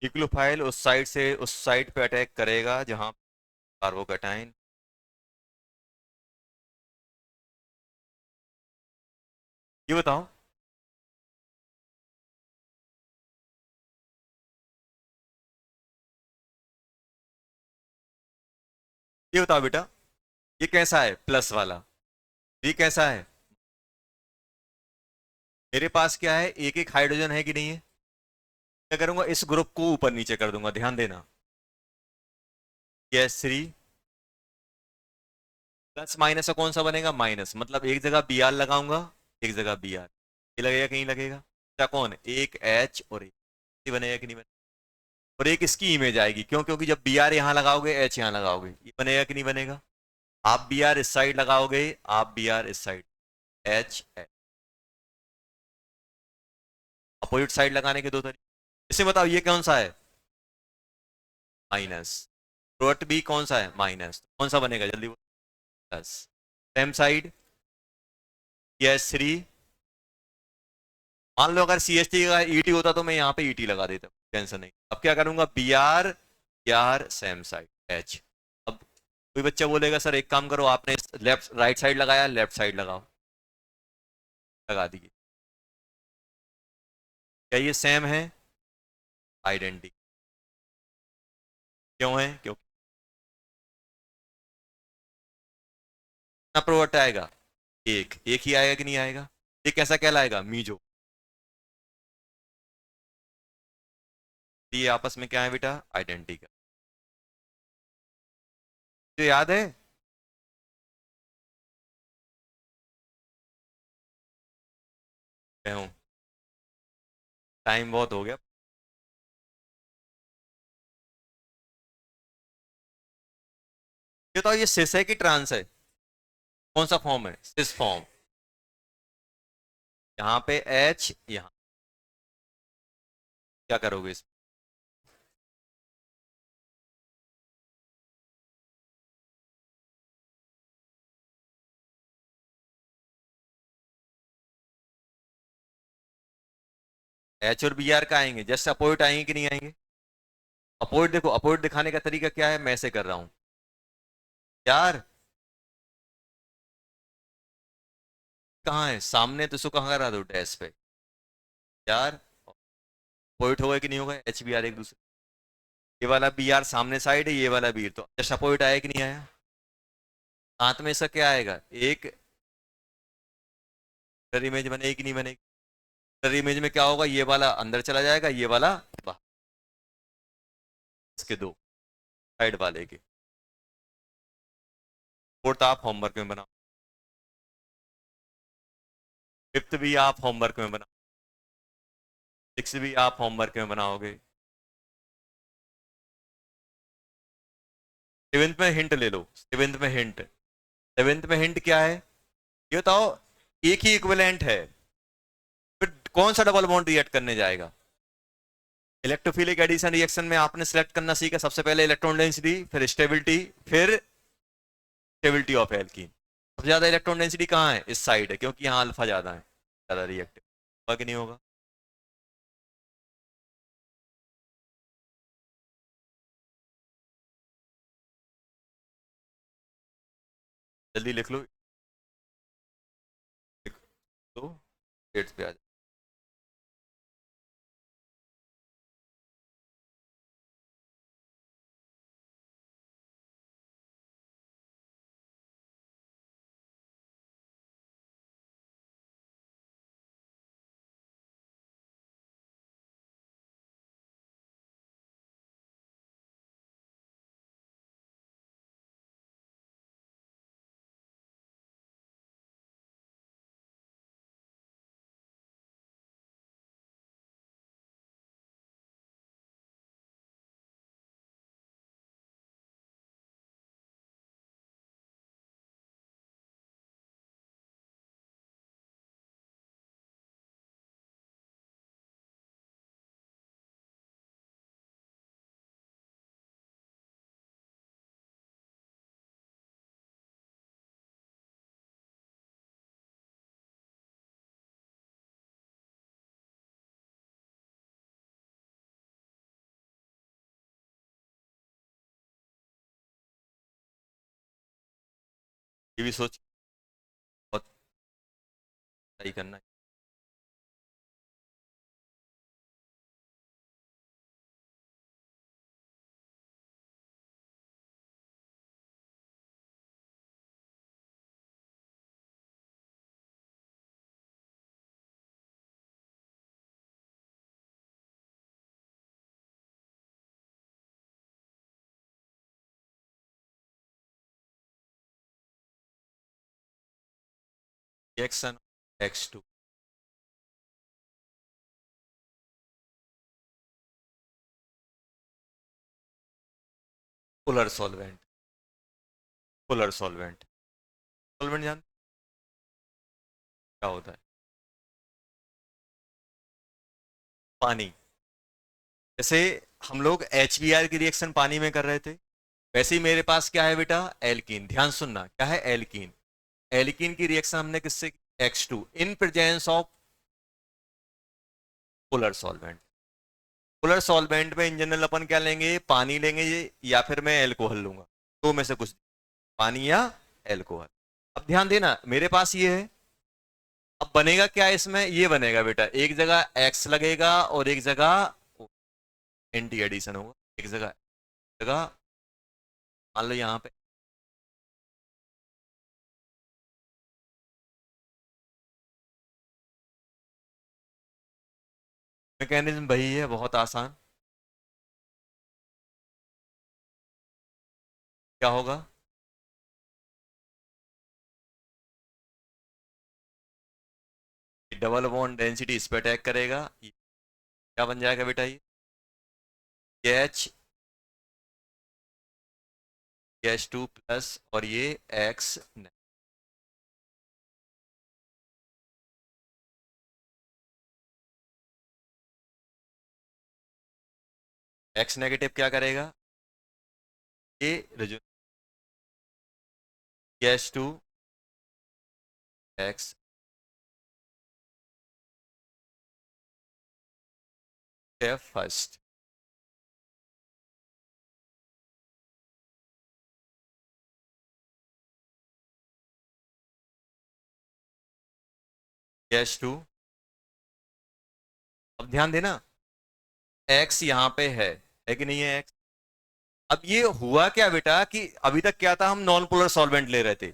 न्यूक्लियोफाइल उस साइड से उस साइड पे अटैक करेगा जहां कार्बोकैटायन। ये बताओ, ये बताओ बेटा, ये कैसा है प्लस वाला, ये कैसा है? मेरे पास क्या है, एक एक हाइड्रोजन है कि नहीं है? क्या करूंगा, इस ग्रुप को ऊपर नीचे कर दूंगा, ध्यान देना। गैस 3 प्लस माइनस का कौन सा बनेगा, माइनस, मतलब एक जगह बी आर लगाऊंगा, एक जगह बी आर, ये लगेगा कहीं लगेगा क्या, कौन, एक एच और एक, ये बनेगा कि नहीं बनेगा? और एक इसकी इमेज आएगी, क्यों, क्योंकि जब बी आर यहां लगाओगे एच यहां लगाओगे, ये बनेगा कि नहीं बनेगा? आप बी आर इस साइड लगाओगे, आप बी आर इस side, H H, opposite side लगाने के दो तरीके। इसे बताओ ये कौन सा है, माइनस, प्रोडक्ट बी कौन सा है, माइनस, कौन सा बनेगा जल्दी बोलो, प्लस। सेम साइड, गैस 3, मान लो अगर सी एच टी का ईटी होता तो मैं यहाँ पे ईटी लगा देता, टेंशन नहीं। अब क्या करूंगा, B R same side H. अब कोई बच्चा बोलेगा सर एक काम करो, आपने लेफ्ट राइट साइड लगाया, लेफ्ट साइड लगाओ, लगा दिए, क्या ये सेम है, आइडेंटिटी, क्यों है, क्योंकि कितना प्रोडक्ट आएगा, एक एक ही आएगा कि नहीं आएगा? ये कैसा कहलाएगा, मीजो। ये आपस में क्या है बेटा, आइडेंटिटी का, तो याद है। मैं हूं, टाइम बहुत हो गया। ये तो ये सिस है कि ट्रांस है, कौन सा फॉर्म है, सिस फॉर्म। यहाँ पे एच, यहाँ क्या करोगे इस, एच और बी आर का आएंगे, जस्ट अपोजिट आएंगे कि नहीं आएंगे? अपोजिट देखो, अपोजिट दिखाने का तरीका क्या है, मैं ऐसे कर रहा हूं यार, कहाँ है सामने, तो इसको कहाँ करा दो, डैश पे, यार अपोजिट होगा कि नहीं होगा, एच बी आर एक दूसरे, ये वाला बी आर सामने साइड है, ये वाला बी, तो जस्ट अपोजिट आया कि नहीं आया? साथ में इसका क्या आएगा, एक मिरर इमेज बनेगी कि नहीं बनेगी? मिरर इमेज में क्या होगा, ये वाला अंदर चला जाएगा, ये वाला बाहर, इसके दो साइड वाले के। फोर्थ आप होमवर्क में बनाओ, फिफ्थ भी आप होमवर्क में बनाओ, सिक्स भी आप होमवर्क में बनाओगे। सेवेंथ में हिंट ले लो, सेवेंथ में हिंट, सेवेंथ में हिंट क्या है, ये बताओ, एक ही इक्विवेलेंट है, फिर कौन सा डबल बॉन्ड रिएक्ट करने जाएगा? इलेक्ट्रोफिलिक एडिशन रिएक्शन में आपने सेलेक्ट करना सीखा सबसे पहले इलेक्ट्रॉन डेंसिटी, फिर स्टेबिलिटी, फिर स्टेबिलिटी ऑफ एल्कीन। सबसे ज्यादा इलेक्ट्रॉन डेंसिटी कहाँ है, इस साइड है, क्योंकि यहाँ अल्फा ज्यादा है, ज्यादा रिएक्टिव होगा कि नहीं होगा? जल्दी लिख लो, लिख लो, डेट्स पे आ जाओ। ये भी सोच बहुत सही करना है। Reaction X2 polar solvent. Polar solvent, solvent जान क्या होता है? पानी। जैसे हम लोग HBr की रिएक्शन पानी में कर रहे थे, वैसे ही मेरे पास क्या है बेटा, एल्कीन। ध्यान सुनना, क्या है? एल्कीन। एल्कीन की रिएक्शन हमने किससे की? X2 in presence of polar solvent. Polar solvent में इन जनरल अपन क्या लेंगे? पानी लेंगे या फिर मैं एल्कोहल लूंगा, दो में से कुछ, पानी या एल्कोहल। अब ध्यान देना, मेरे पास ये है। अब बनेगा क्या इसमें? ये बनेगा बेटा, एक जगह X लगेगा और एक जगह एंटी एडिशन होगा। एक जगह जगह मान लो यहाँ पे मैकेनिज्म वही है, बहुत आसान। क्या होगा? डबल बॉन्ड डेंसिटी इस पे अटैक करेगा, क्या बन जाएगा बेटा? ये H2 प्लस और ये X। X नेगेटिव क्या करेगा? ये H2 X फर्स्ट। H2, अब ध्यान देना, X यहाँ पे है कि नहीं है X? अब ये हुआ क्या बेटा कि अभी तक क्या था, हम नॉन पोलर सॉल्वेंट ले रहे थे।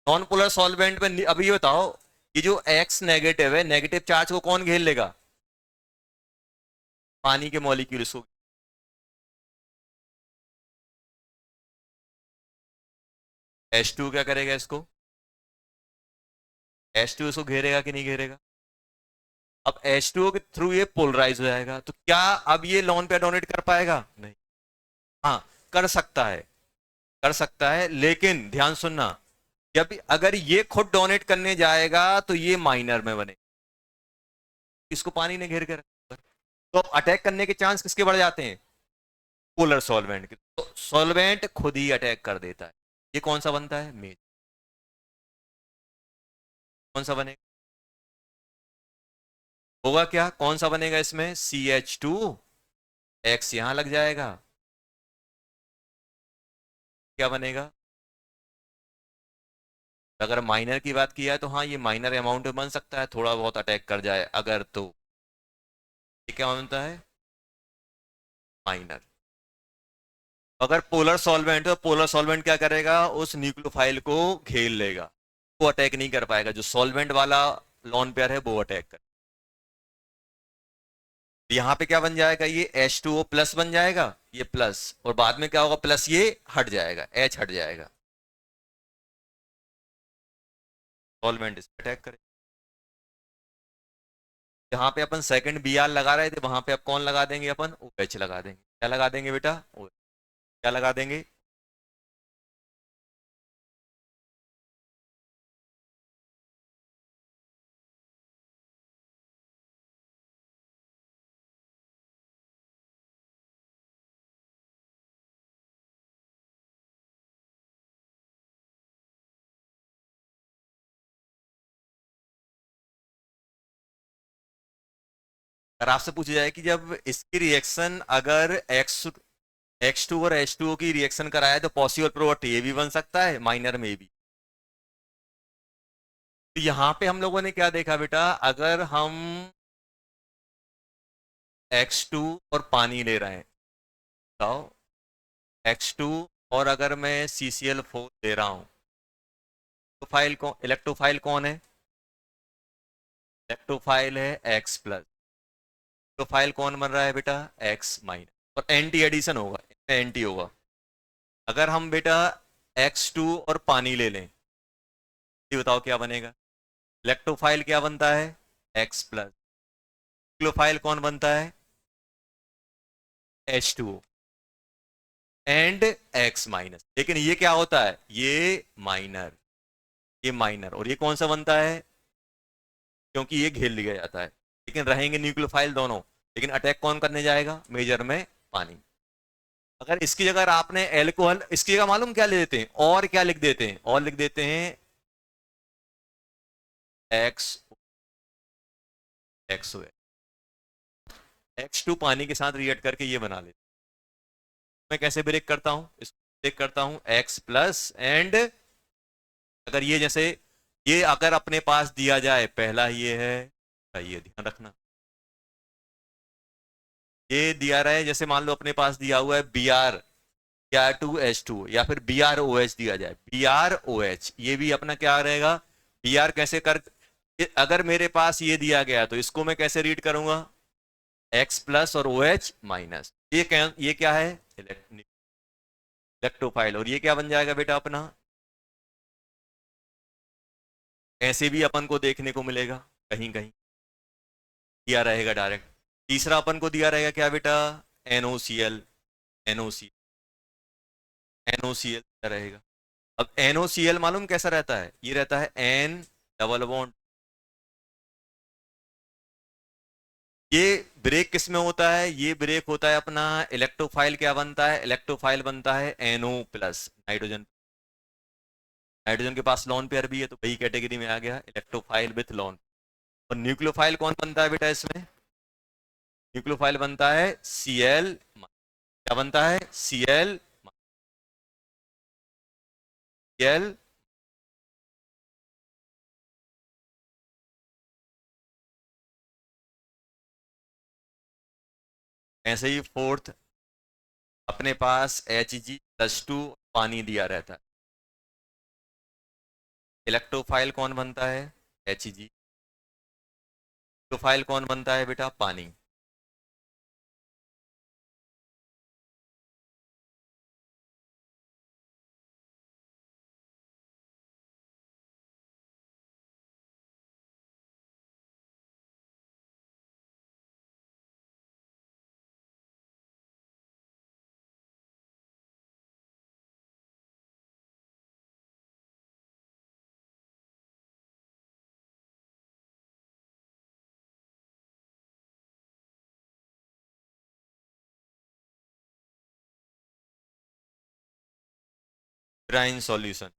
नॉन पोलर सॉल्वेंट में अभी ये बताओ, ये जो X नेगेटिव है, नेगेटिव चार्ज को कौन घेर लेगा? पानी के मॉलिक्यूल्स को। H2 क्या करेगा इसको? H2 इसको घेरेगा कि नहीं घेरेगा? अब H2O के थ्रू ये पोलराइज हो जाएगा, तो क्या अब ये लोन पे डोनेट कर पाएगा? नहीं। हाँ, कर सकता है, कर सकता है, लेकिन ध्यान सुनना, जब अगर ये खुद डोनेट करने जाएगा तो ये माइनर में बने, इसको पानी ने घेर के रखा, तो अटैक करने के चांस किसके बढ़ जाते हैं? पोलर सॉल्वेंट के। तो सॉल्वेंट खुद ही अटैक कर देता है। ये कौन सा बनता है? मेज। कौन सा बनेगा? होगा क्या, कौन सा बनेगा इसमें? CH2 X यहां लग जाएगा, क्या बनेगा? अगर माइनर की बात किया है तो हाँ, ये माइनर अमाउंट में बन सकता है, थोड़ा बहुत अटैक कर जाए अगर, तो ये क्या बनता है? माइनर। अगर पोलर सॉल्वेंट है तो पोलर सॉल्वेंट क्या करेगा? उस न्यूक्लियोफाइल को घेर लेगा, वो अटैक नहीं कर पाएगा। जो सॉल्वेंट वाला लॉन पेयर है वो अटैक कर। यहाँ पे क्या बन जाएगा? ये H2O प्लस बन जाएगा, ये प्लस, और बाद में क्या होगा? प्लस ये हट जाएगा, H हट जाएगा, सॉल्वेंट इस पे अटैक करे। जहां पे अपन सेकंड Br लगा रहे थे, वहां पे अब कौन लगा देंगे? अपन OH लगा देंगे। क्या लगा देंगे बेटा? OH। क्या लगा देंगे? अगर आपसे पूछा जाए कि जब इसकी रिएक्शन अगर X2 और H2O की रिएक्शन कराए तो पॉसिबल प्रोडक्ट ये भी बन सकता है, माइनर में भी। तो यहां पे हम लोगों ने क्या देखा बेटा, अगर हम X2 और पानी ले रहे हैं, बताओ X2, और अगर मैं CCl4 दे रहा हूं, तो इलेक्ट्रोफाइल कौन है? इलेक्ट्रोफाइल है X प्लस। तो फाइल कौन बन रहा है बेटा? X minus. और एंटी एडिशन होगा, एंटी होगा। अगर हम बेटा X2 और पानी ले लें, ये बताओ क्या बनेगा? इलेक्ट्रोफाइल क्या बनता है? X plus. न्यूक्लियोफाइल कौन बनता है? H2O and X minus. लेकिन ये क्या होता है? ये माइनर, और ये कौन सा बनता है? क्योंकि ये घेर लिया जाता है। लेकिन रहेंगे न्यूक्लियोफाइल दोनों, लेकिन अटैक कौन करने जाएगा? मेजर में पानी। अगर इसकी जगह आपने एल्कोहल, इसकी जगह मालूम क्या ले देते हैं? और क्या लिख देते हैं? और लिख देते हैं एक्स एक्स X2 पानी के साथ रिएक्ट करके ये बना लेते। मैं कैसे ब्रेक करता हूं इसको? ब्रेक करता हूं X प्लस एंड, अगर ये जैसे, ये अगर अपने पास दिया जाए, पहला ये है, ये ध्यान रखना, ये दिया रहा है, जैसे मान लो अपने पास दिया हुआ है Br2H2, या फिर BrOH दिया जाए, BrOH, ये भी अपना क्या रहेगा? Br कैसे कर, अगर मेरे पास ये दिया गया तो इसको मैं कैसे रीड करूंगा? X प्लस और OH माइनस। ये क्या है? इलेक्ट्रोफाइल। और ये क्या बन जाएगा बेटा अपना? ऐसे भी अपन को देखने को मिलेगा, कहीं कहीं दिया रहेगा डायरेक्ट। तीसरा अपन को दिया रहेगा क्या बेटा? NOCl, NOC, NOCl रहेगा। अब NOCl मालूम कैसा रहता है? ये रहता है N डबल बॉन्ड। ये ब्रेक किस में होता है? ये ब्रेक होता है अपना, इलेक्ट्रोफाइल क्या बनता है? इलेक्ट्रोफाइल बनता है NO प्लस, नाइट्रोजन। नाइट्रोजन के पास लॉन पेयर भी है, तो वही कैटेगरी में आ गया, इलेक्ट्रोफाइल विथ लॉन। और न्यूक्लियोफाइल कौन बनता है बेटा इसमें? न्यूक्लियोफाइल बनता है Cl, क्या बनता है? Cl, Cl। ऐसे ही फोर्थ, अपने पास Hg+2 पानी दिया रहता है, इलेक्ट्रोफाइल कौन बनता है? Hg। इलेक्ट्रोफाइल कौन बनता है बेटा? पानी। ब्राइन सॉल्यूशन,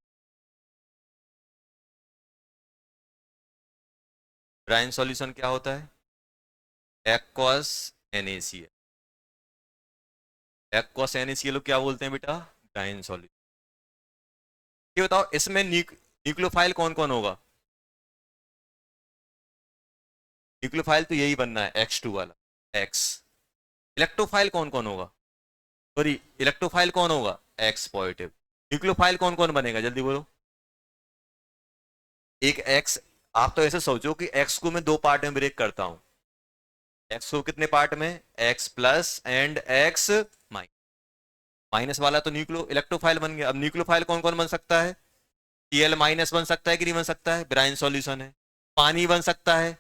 ब्राइन सॉल्यूशन क्या होता है? Aqueous NaCl। एक्वस NaCl क्या बोलते हैं बेटा? Brine solution. ये बताओ इसमें न्यूक्लियोफाइल कौन कौन होगा? न्यूक्लियोफाइल तो यही बनना है, X2 वाला, X। इलेक्ट्रोफाइल कौन कौन होगा? सॉरी, इलेक्ट्रोफाइल कौन होगा? X positive. न्यूक्लियोफाइल कौन कौन बनेगा? जल्दी बोलो। एक X, आप तो ऐसे सोचो कि X को मैं दो पार्ट में ब्रेक करता हूं। X को कितने पार्ट में? X plus and X minus. Minus वाला तो न्यूक्लियो इलेक्ट्रोफाइल बन गया। अब न्यूक्लियोफाइल कौन कौन बन सकता है? Cl माइनस बन सकता है कि नहीं बन सकता है? ब्राइन सॉल्यूशन है। पानी बन सकता है,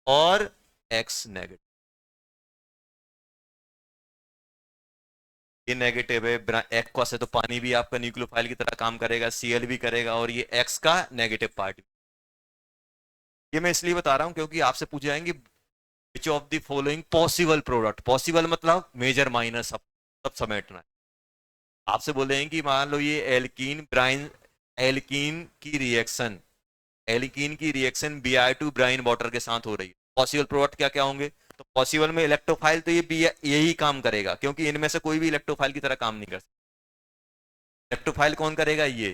और X नेगेटिव, ये नेगेटिव है। एक्वस है तो पानी भी आपका न्यूक्लियोफाइल की तरह काम करेगा, Cl भी करेगा, और ये X का नेगेटिव पार्ट। ये मैं इसलिए बता रहा हूं क्योंकि आपसे पूछे जाएंगे which of the following possible product, possible मतलब मेजर माइनर सब सब समेटना है। आपसे बोलेंगे कि मान लो ये एल्कीन ब्राइन, एल्कीन की रिएक्शन, एल्कीन की रिएक्शन Br2 ब्राइन वाटर के साथ हो रही है, पॉसिबल प्रोडक्ट क्या क्या होंगे? तो पॉसिबल में इलेक्ट्रोफाइल तो ये यही काम करेगा, क्योंकि इनमें से कोई भी इलेक्ट्रोफाइल की तरह काम नहीं कर सकता। इलेक्ट्रोफाइल कौन करेगा? ये।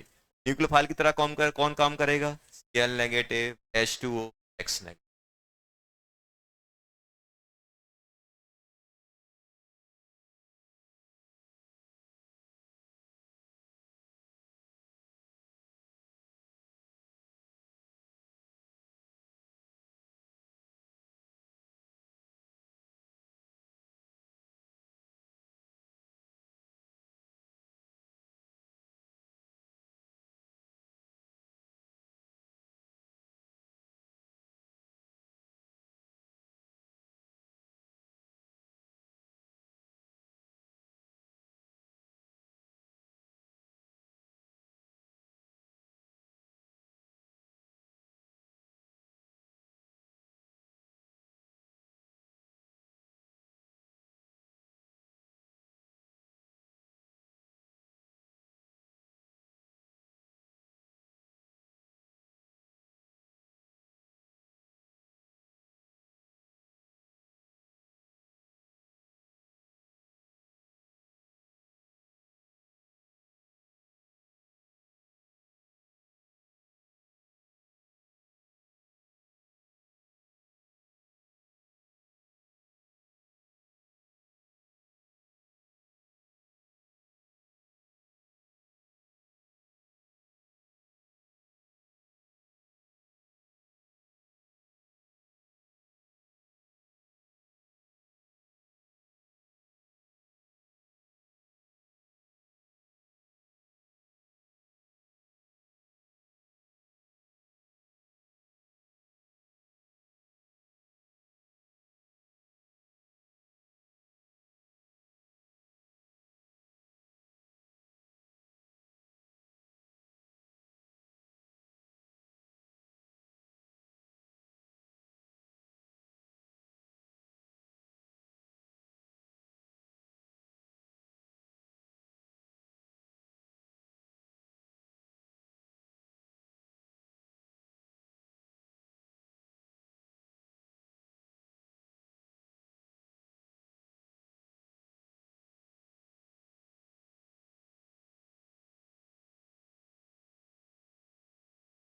न्यूक्लियोफाइल की तरह कौन काम करेगा? Cl negative, H2O, X negative.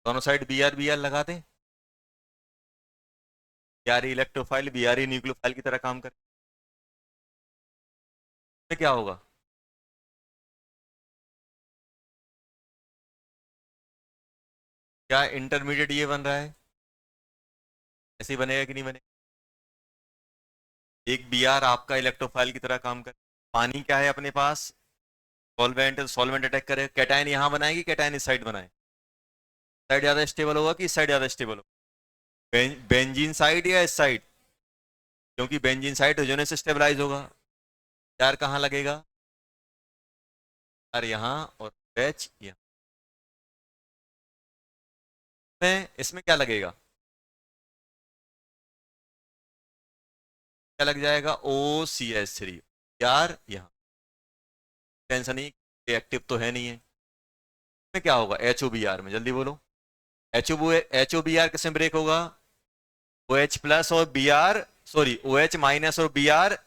दोनों साइड Br लगा दें। Br इलेक्ट्रोफाइल, Br न्यूक्लियोफाइल की तरह काम करे। इसमें क्या होगा? क्या इंटरमीडिएट ये बन रहा है? ऐसे ही बनेगा कि नहीं बनेगा? एक Br आपका इलेक्ट्रोफाइल की तरह काम करे। पानी क्या है अपने पास? सॉल्वेंट, सॉल्वेंट अटैक करे, कैटायन यहां बनाएगी, कैटायन इस साइड बनाए। साइड ज्यादा स्टेबल होगा कि इस साइड ज्यादा स्टेबल होगा? बेंजीन साइड या इस साइड? क्योंकि बेंजीन साइड हाइड्रोजन से स्टेबलाइज होगा। यार कहाँ लगेगा? यार यहाँ, और एच यहाँ। इसमें क्या लगेगा? क्या लग जाएगा? OCH3। यार यहाँ टेंशन नहीं, एक्टिव तो है नहीं है। इसमें क्या होगा? HOBr में, जल्दी बोलो। HOBr किसमें ब्रेक होगा? OH प्लस और Br, सॉरी OH माइनस और Br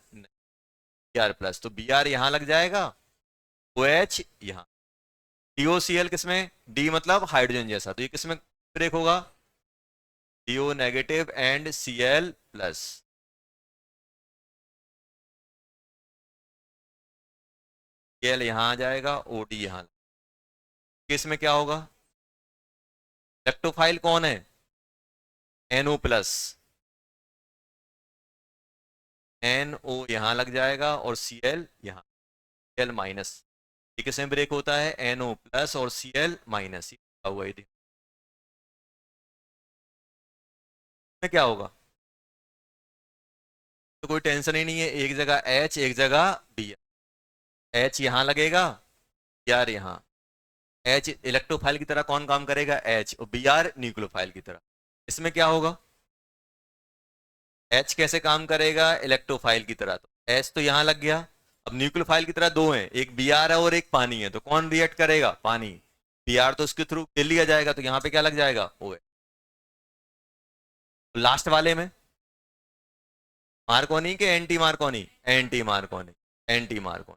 प्लस, तो Br यहां लग जाएगा, OH यहां। DOCl किसमें? D मतलब हाइड्रोजन जैसा, तो ये किसमें ब्रेक होगा? DO negative and Cl plus. Cl यहां आ जाएगा, OD यहां। केस में क्या होगा? इलेक्ट्रोफाइल कौन है? NO प्लस, NO यहां लग जाएगा और Cl यहां, Cl माइनस। ये किस में ब्रेक होता है? NO प्लस और Cl माइनस। हुआ ये में क्या होगा? तो कोई टेंशन ही नहीं है, एक जगह H एक जगह Br। H यहां लगेगा, Br यहां। H इलेक्ट्रोफाइल की तरह कौन काम करेगा? H, और Br न्यूक्लियोफाइल की तरह। इसमें क्या होगा? H कैसे काम करेगा? इलेक्ट्रोफाइल की तरह। तो H तो यहां लग गया। अब न्यूक्लियोफाइल की तरह दो हैं, एक Br है और एक पानी है, तो कौन रिएक्ट करेगा? पानी। Br तो उसके थ्रू ले लिया जाएगा, तो यहाँ पे क्या लग जाएगा? O है। लास्ट वाले में मार्कोनी के anti Markovnikov? Anti Markovnikov. Anti Markovnikov,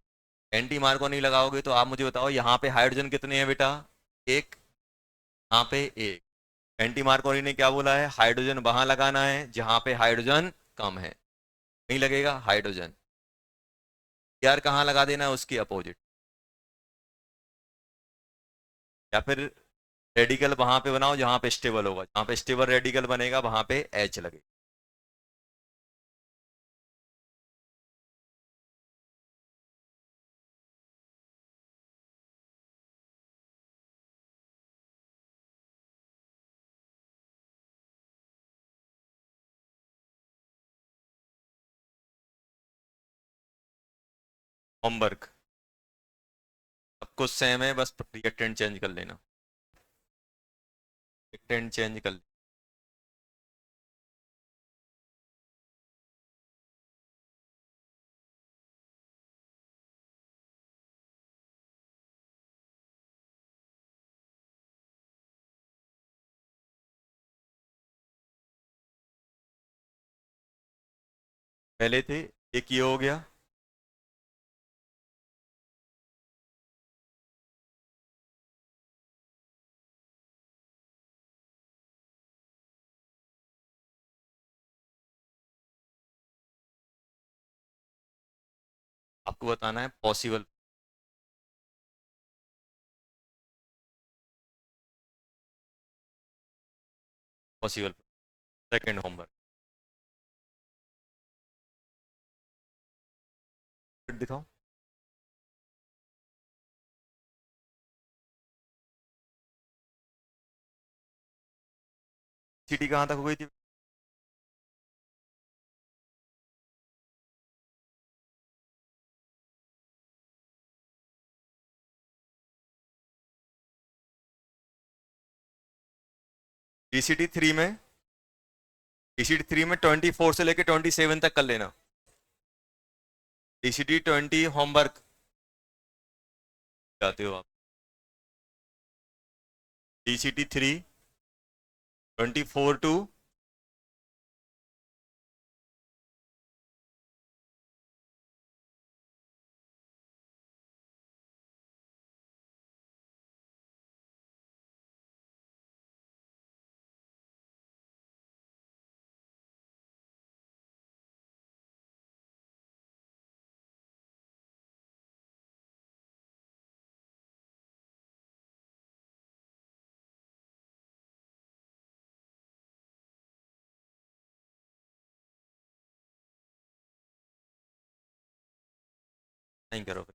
anti Markovnikov लगाओगे तो आप मुझे बताओ, यहाँ पे हाइड्रोजन कितने हैं बेटा? एक। यहाँ पे एक। एंटी मार्कोनी ने क्या बोला है, हाइड्रोजन वहां लगाना है जहां पे हाइड्रोजन कम है, नहीं लगेगा हाइड्रोजन। यार कहाँ लगा देना है, उसकी अपोजिट। या फिर रेडिकल वहां पे बनाओ जहां पे स्टेबल होगा, जहां पे स्टेबल रेडिकल बनेगा वहां पे एच लगे। होमवर्क सब कुछ सेम है, बस रिएक्टेंट चेंज कर लेना, रिएक्टेंट चेंज कर लेना। पहले थे, एक ये हो गया। आपको बताना है पॉसिबल, पॉसिबल। सेकंड होमवर्क फिर दिखाओ। सिटी कहाँ तक हो गई थी? ईसीटी 3 में, ईसीटी 3 में 24 से लेके 27 तक कर लेना। ईसीटी 20 होमवर्क जाते हो आप। ईसीटी 3 24 टू, नहीं करो।